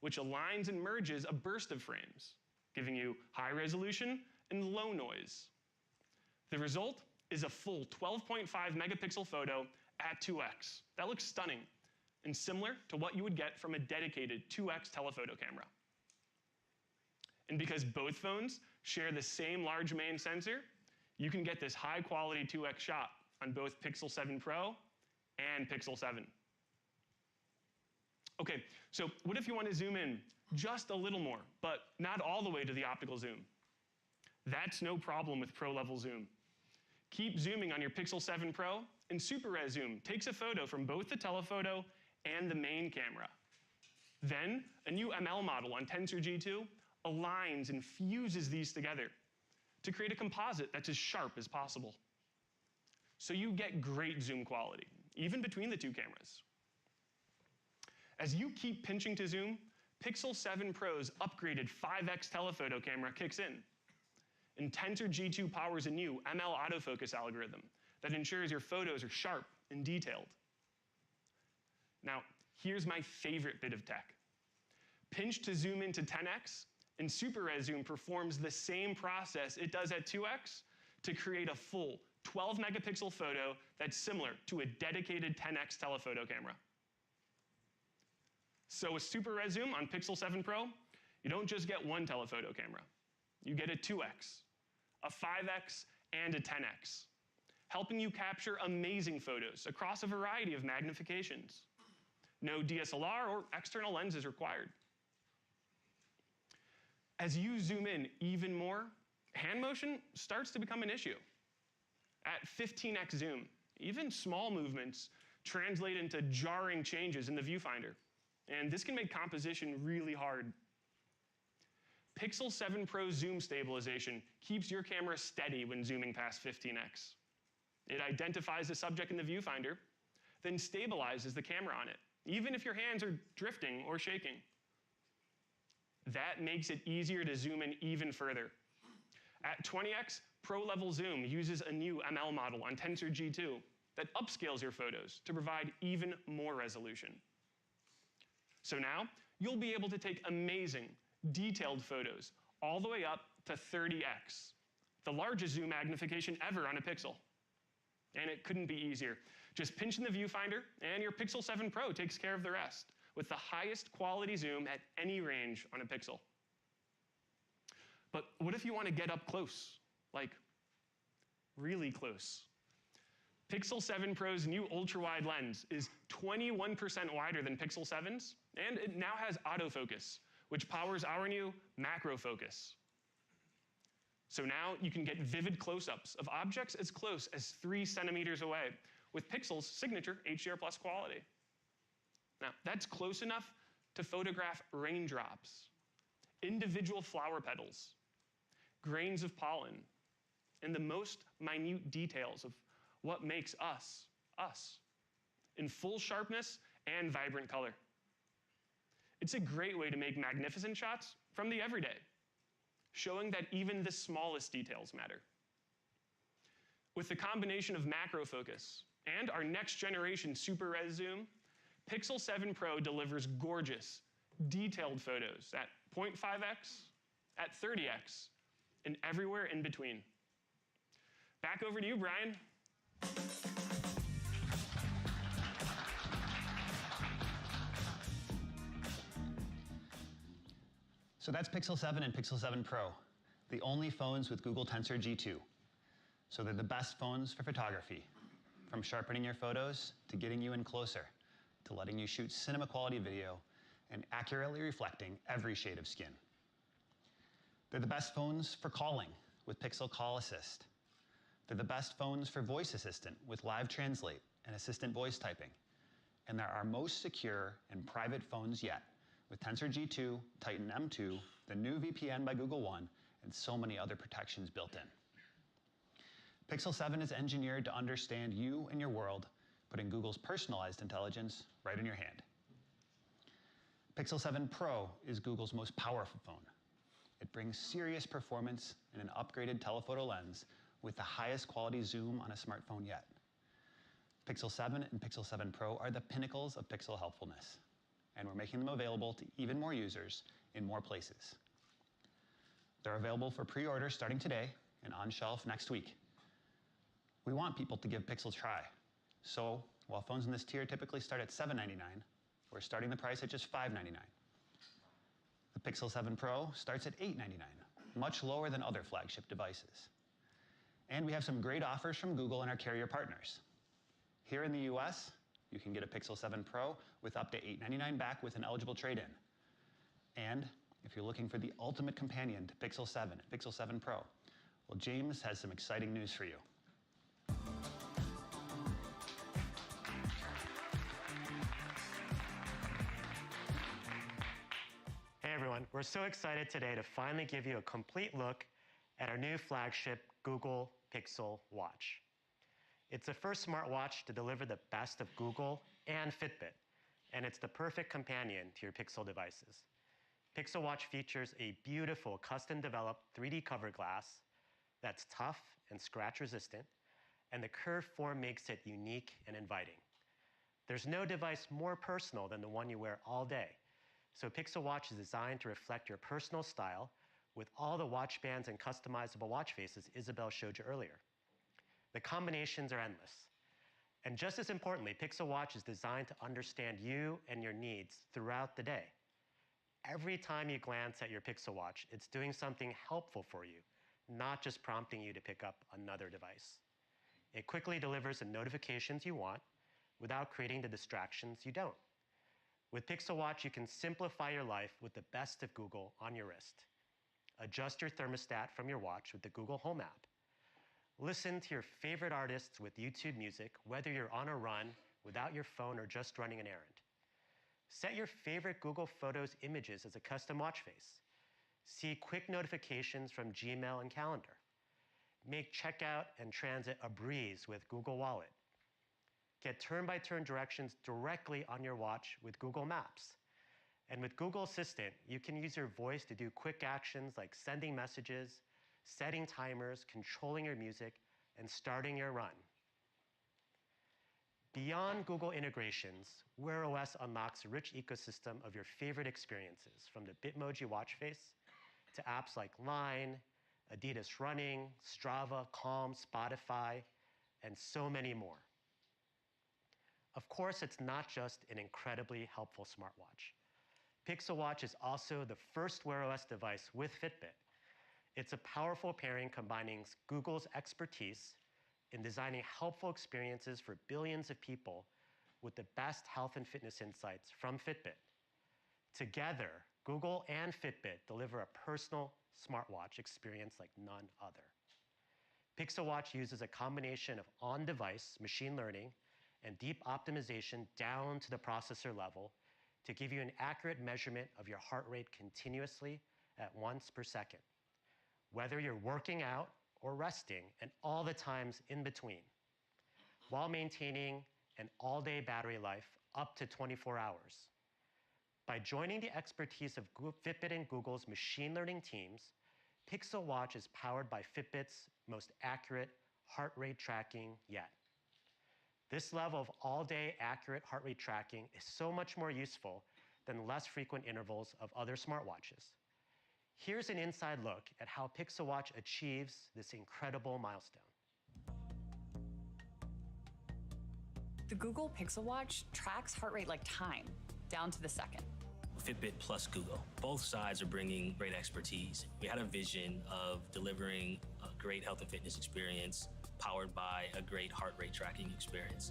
which aligns and merges a burst of frames, giving you high resolution and low noise. The result is a full 12.5 megapixel photo at 2x. That looks stunning and similar to what you would get from a dedicated 2x telephoto camera. And because both phones share the same large main sensor, you can get this high quality 2x shot on both Pixel 7 Pro and Pixel 7. Okay, so what if you want to zoom in just a little more, but not all the way to the optical zoom? That's no problem with Pro level zoom. Keep zooming on your Pixel 7 Pro, and Super Res Zoom takes a photo from both the telephoto and the main camera. Then, a new ML model on Tensor G2 aligns and fuses these together to create a composite that's as sharp as possible. So you get great zoom quality, even between the two cameras. As you keep pinching to zoom, Pixel 7 Pro's upgraded 5x telephoto camera kicks in. And Tensor G2 powers a new ML autofocus algorithm that ensures your photos are sharp and detailed. Now, here's my favorite bit of tech. Pinch to zoom into 10x, and Super Res Zoom performs the same process it does at 2x to create a full 12 megapixel photo that's similar to a dedicated 10x telephoto camera. So with Super Res Zoom on Pixel 7 Pro, you don't just get one telephoto camera. You get a 2x, a 5x, and a 10x, helping you capture amazing photos across a variety of magnifications. No DSLR or external lenses required. As you zoom in even more, hand motion starts to become an issue. At 15x zoom, even small movements translate into jarring changes in the viewfinder, and this can make composition really hard. Pixel 7 Pro zoom stabilization keeps your camera steady when zooming past 15x. It identifies the subject in the viewfinder, then stabilizes the camera on it, even if your hands are drifting or shaking. That makes it easier to zoom in even further. At 20x, Pro-level zoom uses a new ML model on Tensor G2 that upscales your photos to provide even more resolution. So now, you'll be able to take amazing, detailed photos all the way up to 30x, the largest zoom magnification ever on a pixel. And it couldn't be easier. Just pinch in the viewfinder, and your Pixel 7 Pro takes care of the rest, with the highest quality zoom at any range on a pixel. But what if you want to get up close, like really close? Pixel 7 Pro's new ultra-wide lens is 21% wider than Pixel 7's, and it now has autofocus, which powers our new macro focus. So now you can get vivid close-ups of objects as close as 3 centimeters away with Pixel's signature HDR plus quality. Now, that's close enough to photograph raindrops, individual flower petals, grains of pollen, and the most minute details of what makes us, us, in full sharpness and vibrant color. It's a great way to make magnificent shots from the everyday. showing that even the smallest details matter. With the combination of macro focus and our next generation super res zoom, Pixel 7 Pro delivers gorgeous, detailed photos at 0.5x, at 30x, and everywhere in between. Back over to you, Brian. So that's Pixel 7 and Pixel 7 Pro, the only phones with Google Tensor G2. So they're the best phones for photography, from sharpening your photos to getting you in closer, to letting you shoot cinema quality video and accurately reflecting every shade of skin. They're the best phones for calling with Pixel Call Assist. They're the best phones for voice assistant with Live Translate and assistant voice typing. And they're our most secure and private phones yet, with Tensor G2, Titan M2, the new VPN by Google One, and so many other protections built in. Pixel 7 is engineered to understand you and your world, putting Google's personalized intelligence right in your hand. Pixel 7 Pro is Google's most powerful phone. It brings serious performance and an upgraded telephoto lens with the highest quality zoom on a smartphone yet. Pixel 7 and Pixel 7 Pro are the pinnacles of pixel helpfulness, and we're making them available to even more users in more places. They're available for pre-order starting today and on shelf next week. We want people to give Pixel a try. So while phones in this tier typically start at $799, we're starting the price at just $599. The Pixel 7 Pro starts at $899, much lower than other flagship devices. And we have some great offers from Google and our carrier partners. Here in the US, you can get a Pixel 7 Pro with up to $899 back with an eligible trade-in. And if you're looking for the ultimate companion to Pixel 7 and Pixel 7 Pro, well, James has some exciting news for you. Hey everyone, we're so excited today to finally give you a complete look at our new flagship Google Pixel Watch. It's the first smartwatch to deliver the best of Google and Fitbit, and it's the perfect companion to your Pixel devices. Pixel Watch features a beautiful custom-developed 3D cover glass that's tough and scratch-resistant, and the curved form makes it unique and inviting. There's no device more personal than the one you wear all day, so Pixel Watch is designed to reflect your personal style with all the watch bands and customizable watch faces Isabel showed you earlier. The combinations are endless. And just as importantly, Pixel Watch is designed to understand you and your needs throughout the day. Every time you glance at your Pixel Watch, it's doing something helpful for you, not just prompting you to pick up another device. It quickly delivers the notifications you want without creating the distractions you don't. With Pixel Watch, you can simplify your life with the best of Google on your wrist. Adjust your thermostat from your watch with the Google Home app. Listen to your favorite artists with YouTube Music, whether you're on a run, without your phone, or just running an errand. Set your favorite Google Photos images as a custom watch face. See quick notifications from Gmail and Calendar. Make checkout and transit a breeze with Google Wallet. Get turn-by-turn directions directly on your watch with Google Maps. And with Google Assistant, you can use your voice to do quick actions like sending messages, setting timers, controlling your music, and starting your run. Beyond Google integrations, Wear OS unlocks a rich ecosystem of your favorite experiences, from the Bitmoji watch face to apps like Line, Adidas Running, Strava, Calm, Spotify, and so many more. Of course, it's not just an incredibly helpful smartwatch. Pixel Watch is also the first Wear OS device with Fitbit. It's a powerful pairing combining Google's expertise in designing helpful experiences for billions of people with the best health and fitness insights from Fitbit. Together, Google and Fitbit deliver a personal smartwatch experience like none other. Pixel Watch uses a combination of on-device machine learning and deep optimization down to the processor level to give you an accurate measurement of your heart rate continuously at once per second, whether you're working out or resting, and all the times in between, while maintaining an all-day battery life up to 24 hours. By joining the expertise of Fitbit and Google's machine learning teams, Pixel Watch is powered by Fitbit's most accurate heart rate tracking yet. This level of all-day accurate heart rate tracking is so much more useful than less frequent intervals of other smartwatches. Here's an inside look at how Pixel Watch achieves this incredible milestone. The Google Pixel Watch tracks heart rate like time, down to the second. Fitbit plus Google. Both sides are bringing great expertise. We had a vision of delivering a great health and fitness experience powered by a great heart rate tracking experience.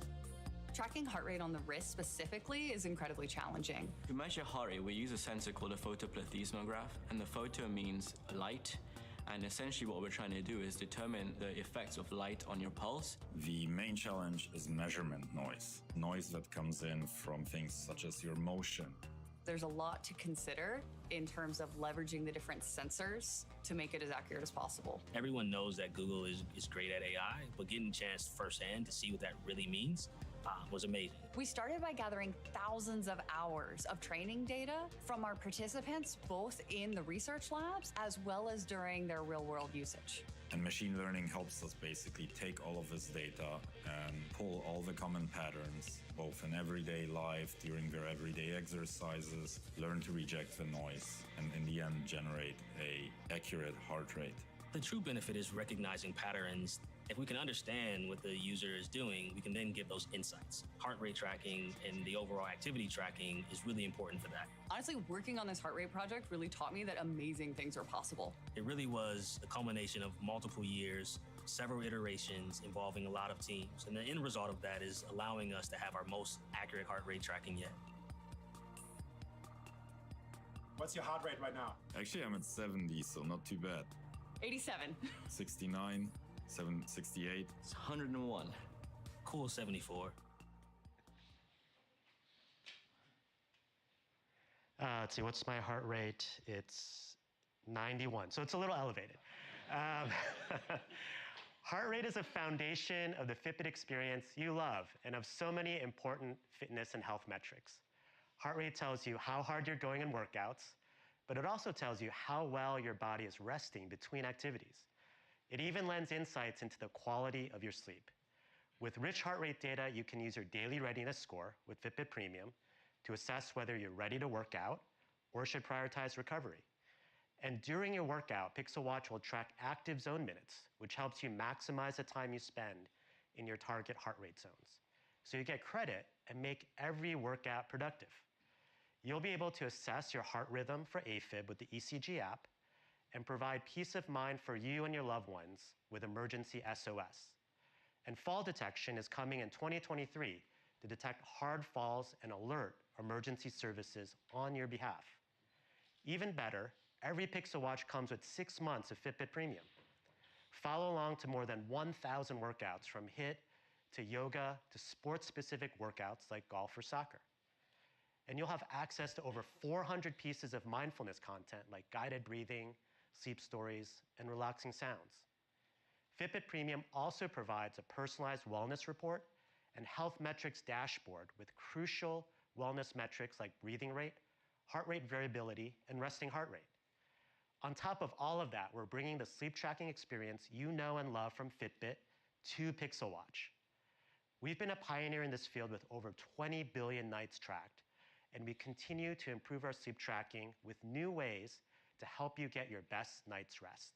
Tracking heart rate on the wrist specifically is incredibly challenging. To measure heart rate, we use a sensor called a photoplethysmograph, and the photo means light. And essentially what we're trying to do is determine the effects of light on your pulse. The main challenge is measurement noise that comes in from things such as your motion. There's a lot to consider in terms of leveraging the different sensors to make it as accurate as possible. Everyone knows that Google is great at AI, but getting a chance firsthand to see what that really means was amazing. We started by gathering thousands of hours of training data from our participants, both in the research labs as well as during their real-world usage. And machine learning helps us basically take all of this data and pull all the common patterns, both in everyday life, during their everyday exercises, learn to reject the noise, and in the end generate an accurate heart rate. The true benefit is recognizing patterns. If we can understand what the user is doing, we can then give those insights. Heart rate tracking and the overall activity tracking is really important for that. Honestly, working on this heart rate project really taught me that amazing things are possible. It really was a culmination of multiple years, several iterations involving a lot of teams. And the end result of that is allowing us to have our most accurate heart rate tracking yet. What's your heart rate right now? Actually, I'm at 70, so not too bad. 87. 69, 68. It's 101. Cool 74. Let's see, what's my heart rate? It's 91, so it's a little elevated. Heart rate is a foundation of the Fitbit experience you love and of so many important fitness and health metrics. Heart rate tells you how hard you're going in workouts, but it also tells you how well your body is resting between activities. It even lends insights into the quality of your sleep. With rich heart rate data, you can use your daily readiness score with Fitbit Premium to assess whether you're ready to work out or should prioritize recovery. And during your workout, Pixel Watch will track active zone minutes, which helps you maximize the time you spend in your target heart rate zones. So you get credit and make every workout productive. You'll be able to assess your heart rhythm for AFib with the ECG app and provide peace of mind for you and your loved ones with emergency SOS. And fall detection is coming in 2023 to detect hard falls and alert emergency services on your behalf. Even better, every Pixel Watch comes with 6 months of Fitbit Premium. Follow along to more than 1,000 workouts from HIIT to yoga to sports-specific workouts like golf or soccer. And you'll have access to over 400 pieces of mindfulness content like guided breathing, sleep stories, and relaxing sounds. Fitbit Premium also provides a personalized wellness report and health metrics dashboard with crucial wellness metrics like breathing rate, heart rate variability, and resting heart rate. On top of all of that, we're bringing the sleep tracking experience you know and love from Fitbit to Pixel Watch. We've been a pioneer in this field with over 20 billion nights tracked, and we continue to improve our sleep tracking with new ways to help you get your best night's rest.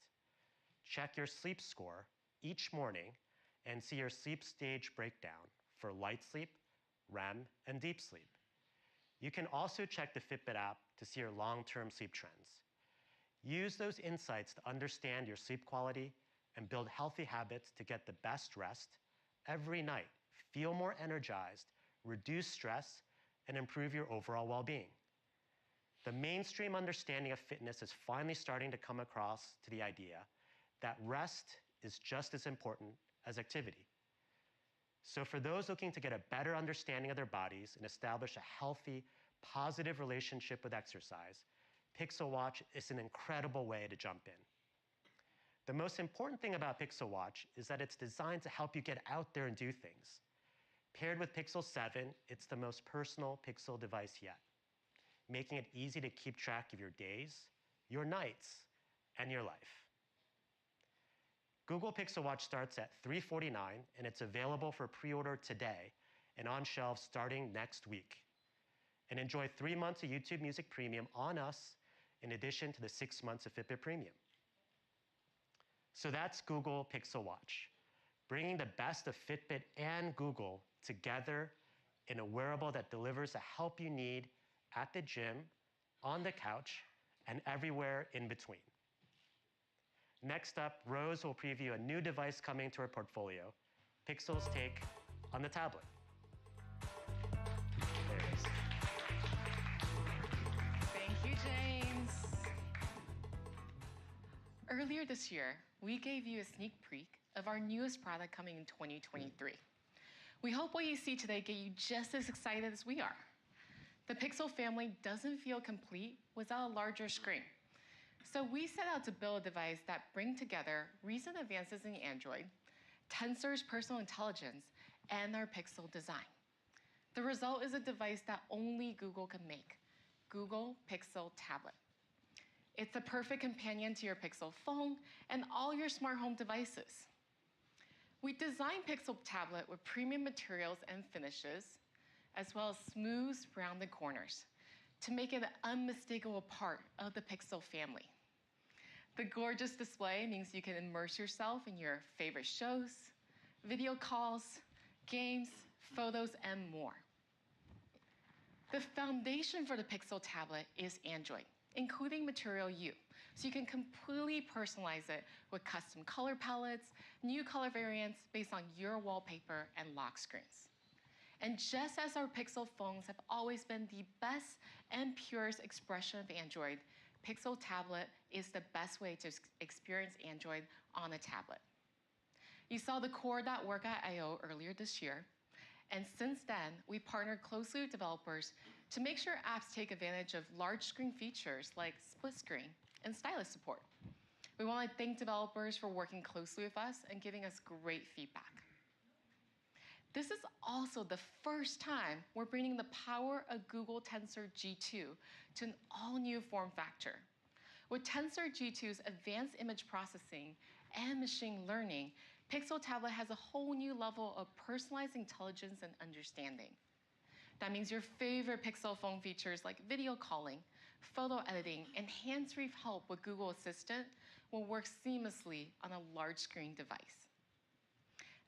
Check your sleep score each morning and see your sleep stage breakdown for light sleep, REM, and deep sleep. You can also check the Fitbit app to see your long-term sleep trends. Use those insights to understand your sleep quality and build healthy habits to get the best rest every night, feel more energized, reduce stress, and improve your overall well-being. The mainstream understanding of fitness is finally starting to come across to the idea that rest is just as important as activity. So for those looking to get a better understanding of their bodies and establish a healthy, positive relationship with exercise, Pixel Watch is an incredible way to jump in. The most important thing about Pixel Watch is that it's designed to help you get out there and do things. Paired with Pixel 7, it's the most personal Pixel device yet, making it easy to keep track of your days, your nights, and your life. Google Pixel Watch starts at $349, and it's available for pre-order today and on shelves starting next week. And enjoy 3 months of YouTube Music Premium on us, in addition to the 6 months of Fitbit Premium. So that's Google Pixel Watch, bringing the best of Fitbit and Google together in a wearable that delivers the help you need at the gym, on the couch, and everywhere in between. Next up, Rose will preview a new device coming to our portfolio, Pixel's take on the tablet. There it is. Thank you, James. Earlier this year, we gave you a sneak peek of our newest product coming in 2023. We hope what you see today get you just as excited as we are. The Pixel family doesn't feel complete without a larger screen. So we set out to build a device that brings together recent advances in Android, Tensor's personal intelligence, and our Pixel design. The result is a device that only Google can make, Google Pixel Tablet. It's a perfect companion to your Pixel phone and all your smart home devices. We designed Pixel Tablet with premium materials and finishes, as well as smooth, rounded corners, to make it an unmistakable part of the Pixel family. The gorgeous display means you can immerse yourself in your favorite shows, video calls, games, photos, and more. The foundation for the Pixel tablet is Android, including Material U, so you can completely personalize it with custom color palettes, new color variants based on your wallpaper and lock screens. And just as our Pixel phones have always been the best and purest expression of Android, Pixel Tablet is the best way to experience Android on a tablet. You saw the core.work at I/O earlier this year, and since then, we partnered closely with developers to make sure apps take advantage of large screen features like split screen and stylus support. We want to thank developers for working closely with us and giving us great feedback. This is also the first time we're bringing the power of Google Tensor G2 to an all-new form factor. With Tensor G2's advanced image processing and machine learning, Pixel Tablet has a whole new level of personalized intelligence and understanding. That means your favorite Pixel phone features like video calling, photo editing, and hands-free help with Google Assistant will work seamlessly on a large screen device.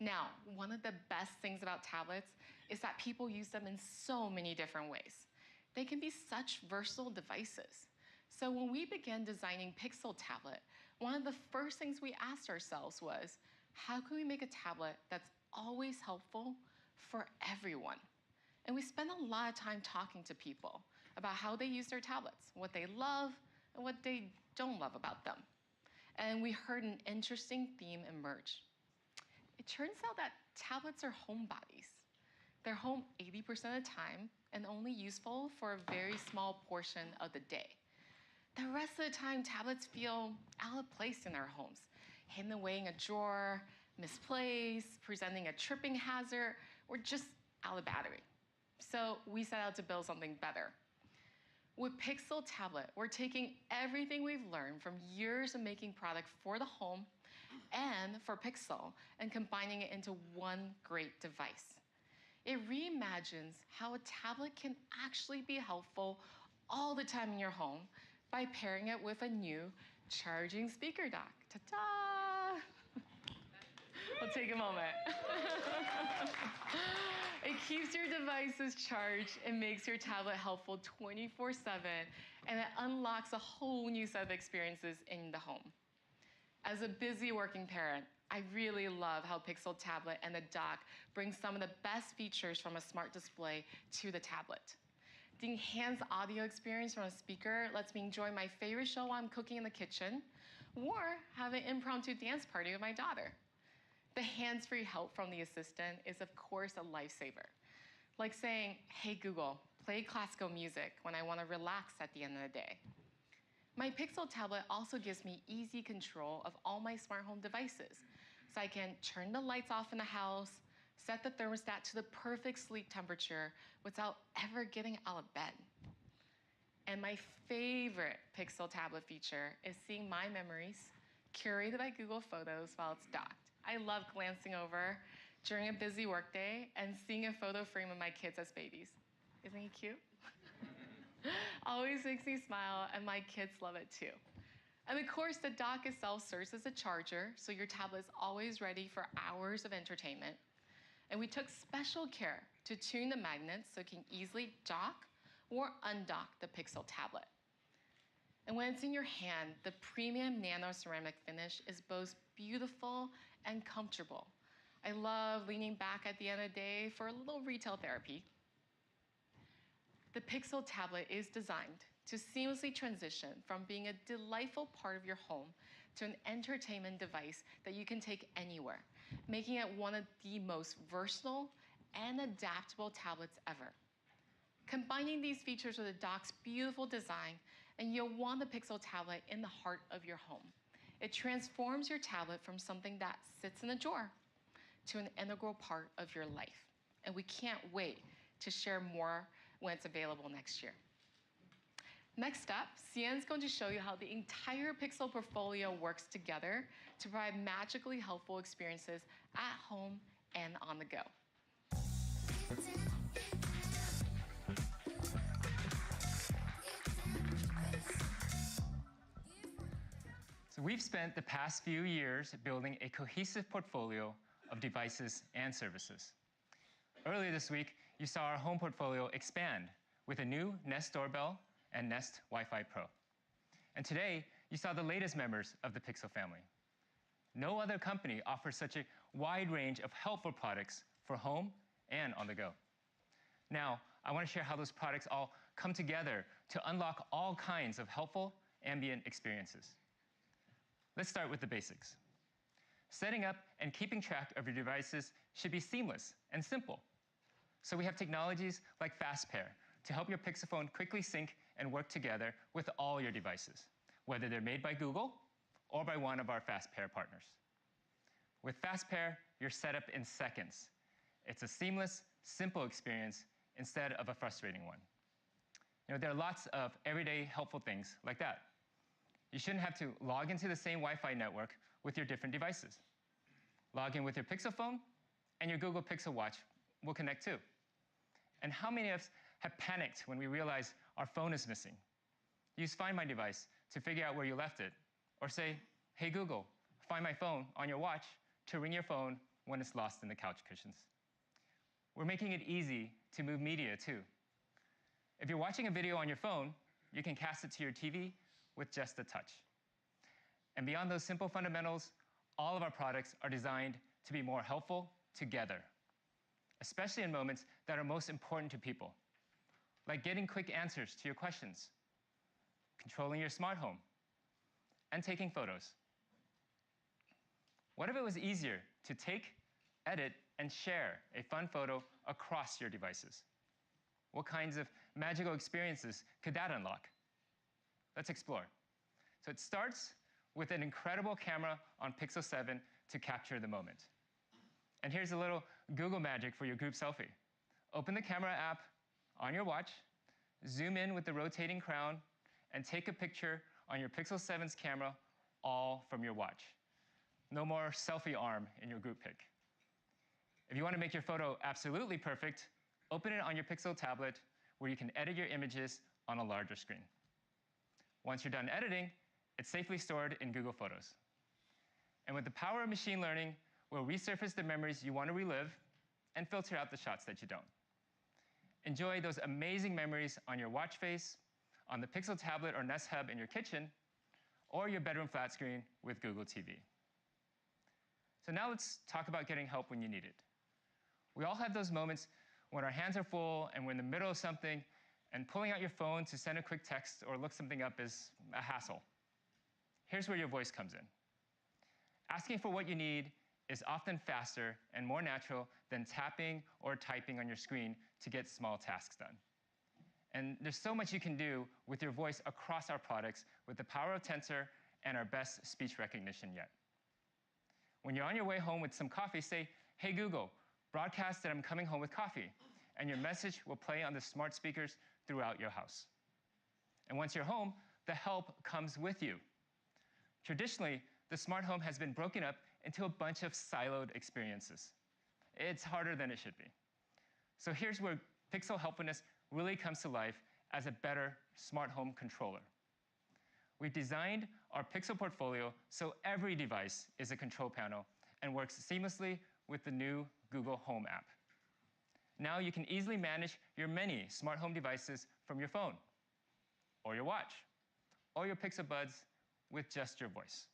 Now, one of the best things about tablets is that people use them in so many different ways. They can be such versatile devices. So when we began designing Pixel Tablet, one of the first things we asked ourselves was, how can we make a tablet that's always helpful for everyone? And we spent a lot of time talking to people about how they use their tablets, what they love and what they don't love about them. And we heard an interesting theme emerge. It turns out that tablets are homebodies. They're home 80% of the time and only useful for a very small portion of the day. The rest of the time, tablets feel out of place in our homes, hidden away in a drawer, misplaced, presenting a tripping hazard, or just out of battery. So we set out to build something better. With Pixel Tablet, we're taking everything we've learned from years of making products for the home and for Pixel and combining it into one great device. It reimagines how a tablet can actually be helpful all the time in your home by pairing it with a new charging speaker dock. Ta-da! We'll take a moment. It keeps your devices charged and makes your tablet helpful 24/7, and it unlocks a whole new set of experiences in the home. As a busy working parent, I really love how Pixel Tablet and the dock bring some of the best features from a smart display to the tablet. The enhanced audio experience from a speaker lets me enjoy my favorite show while I'm cooking in the kitchen, or have an impromptu dance party with my daughter. The hands-free help from the assistant is, of course, a lifesaver. Like saying, hey Google, play classical music when I want to relax at the end of the day. My Pixel tablet also gives me easy control of all my smart home devices, so I can turn the lights off in the house, set the thermostat to the perfect sleep temperature without ever getting out of bed. And my favorite Pixel tablet feature is seeing my memories curated by Google Photos while it's docked. I love glancing over during a busy workday and seeing a photo frame of my kids as babies. Isn't he cute? Always makes me smile, and my kids love it too. And of course, the dock itself serves as a charger, so your tablet is always ready for hours of entertainment. And we took special care to tune the magnets so it can easily dock or undock the Pixel tablet. And when it's in your hand, the premium nano ceramic finish is both beautiful and comfortable. I love leaning back at the end of the day for a little retail therapy. The Pixel tablet is designed to seamlessly transition from being a delightful part of your home to an entertainment device that you can take anywhere, making it one of the most versatile and adaptable tablets ever. Combining these features with the dock's beautiful design, and you'll want the Pixel tablet in the heart of your home. It transforms your tablet from something that sits in a drawer to an integral part of your life. And we can't wait to share more when it's available next year. Next up, Cian's going to show you how the entire Pixel portfolio works together to provide magically helpful experiences at home and on the go. So we've spent the past few years building a cohesive portfolio of devices and services. Earlier this week, you saw our home portfolio expand with a new Nest Doorbell and Nest Wi-Fi Pro. And today, you saw the latest members of the Pixel family. No other company offers such a wide range of helpful products for home and on the go. Now, I want to share how those products all come together to unlock all kinds of helpful ambient experiences. Let's start with the basics. Setting up and keeping track of your devices should be seamless and simple. So we have technologies like Fast Pair to help your Pixel phone quickly sync and work together with all your devices, whether they're made by Google or by one of our Fast Pair partners. With Fast Pair, you're set up in seconds. It's a seamless, simple experience instead of a frustrating one. You know, there are lots of everyday helpful things like that. You shouldn't have to log into the same Wi-Fi network with your different devices. Log in with your Pixel phone, and your Google Pixel Watch will connect too. And how many of us have panicked when we realize our phone is missing? Use Find My Device to figure out where you left it, or say, hey Google, find my phone on your watch to ring your phone when it's lost in the couch cushions. We're making it easy to move media too. If you're watching a video on your phone, you can cast it to your TV with just a touch. And beyond those simple fundamentals, all of our products are designed to be more helpful together, especially in moments that are most important to people, like getting quick answers to your questions, controlling your smart home, and taking photos. What if it was easier to take, edit, and share a fun photo across your devices? What kinds of magical experiences could that unlock? Let's explore. So it starts with an incredible camera on Pixel 7 to capture the moment. And here's a little Google magic for your group selfie. Open the camera app on your watch, zoom in with the rotating crown, and take a picture on your Pixel 7's camera, all from your watch. No more selfie arm in your group pic. If you want to make your photo absolutely perfect, open it on your Pixel tablet where you can edit your images on a larger screen. Once you're done editing, it's safely stored in Google Photos. And with the power of machine learning, we'll resurface the memories you want to relive and filter out the shots that you don't. Enjoy those amazing memories on your watch face, on the Pixel tablet or Nest Hub in your kitchen, or your bedroom flat screen with Google TV. So now let's talk about getting help when you need it. We all have those moments when our hands are full and we're in the middle of something, and pulling out your phone to send a quick text or look something up is a hassle. Here's where your voice comes in. Asking for what you need is often faster and more natural than tapping or typing on your screen to get small tasks done. And there's so much you can do with your voice across our products with the power of Tensor and our best speech recognition yet. When you're on your way home with some coffee, say, hey Google, broadcast that I'm coming home with coffee, and your message will play on the smart speakers throughout your house. And once you're home, the help comes with you. Traditionally, the smart home has been broken up into a bunch of siloed experiences. It's harder than it should be. So here's where Pixel helpfulness really comes to life as a better smart home controller. We've designed our Pixel portfolio so every device is a control panel and works seamlessly with the new Google Home app. Now you can easily manage your many smart home devices from your phone, or your watch, or your Pixel Buds with just your voice.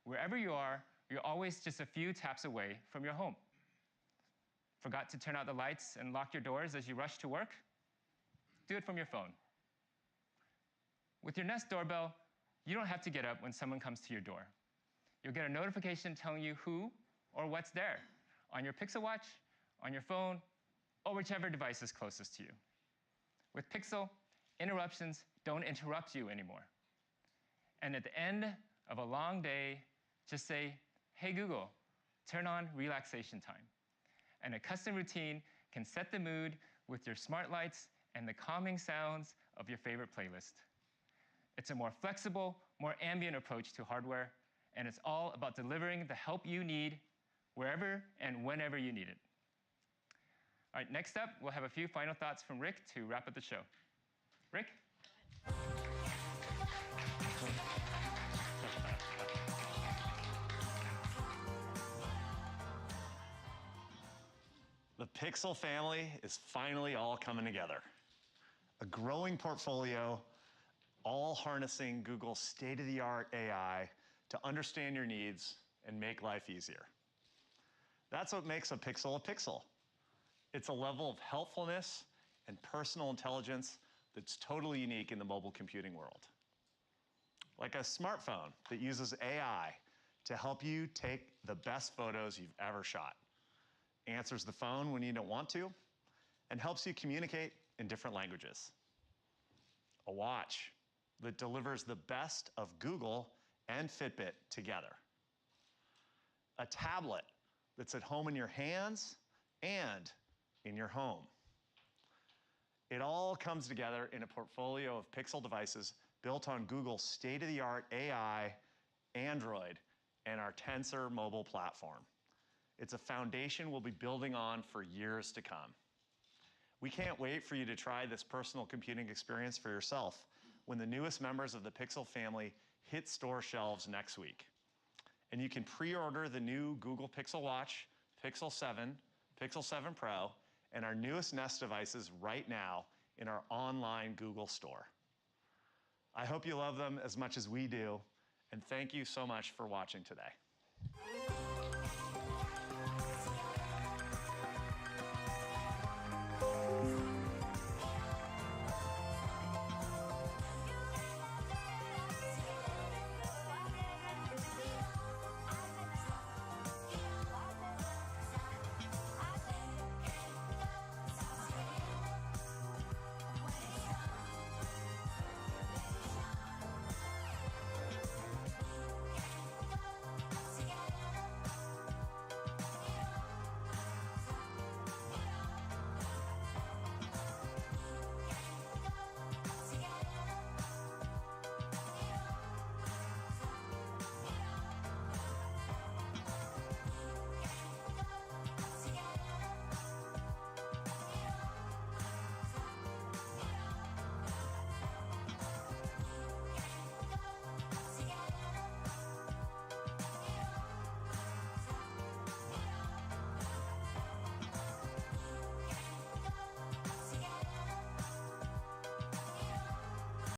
Wherever you are, you're always just a few taps away from your home. Forgot to turn out the lights and lock your doors as you rush to work? Do it from your phone. With your Nest doorbell, you don't have to get up when someone comes to your door. You'll get a notification telling you who or what's there on your Pixel Watch, on your phone, or whichever device is closest to you. With Pixel, interruptions don't interrupt you anymore. And at the end of a long day, just say, "Hey Google, turn on relaxation time." And a custom routine can set the mood with your smart lights and the calming sounds of your favorite playlist. It's a more flexible, more ambient approach to hardware, and it's all about delivering the help you need wherever and whenever you need it. All right, next up, we'll have a few final thoughts from Rick to wrap up the show. Rick? The Pixel family is finally all coming together. A growing portfolio, all harnessing Google's state-of-the-art AI to understand your needs and make life easier. That's what makes a Pixel. It's a level of helpfulness and personal intelligence that's totally unique in the mobile computing world. Like a smartphone that uses AI to help you take the best photos you've ever shot, answers the phone when you don't want to, and helps you communicate in different languages. A watch that delivers the best of Google and Fitbit together. A tablet that's at home in your hands and in your home. It all comes together in a portfolio of Pixel devices built on Google's state-of-the-art AI, Android, and our Tensor mobile platform. It's a foundation we'll be building on for years to come. We can't wait for you to try this personal computing experience for yourself when the newest members of the Pixel family hit store shelves next week. And you can pre-order the new Google Pixel Watch, Pixel 7, Pixel 7 Pro, and our newest Nest devices right now in our online Google store. I hope you love them as much as we do, and thank you so much for watching today.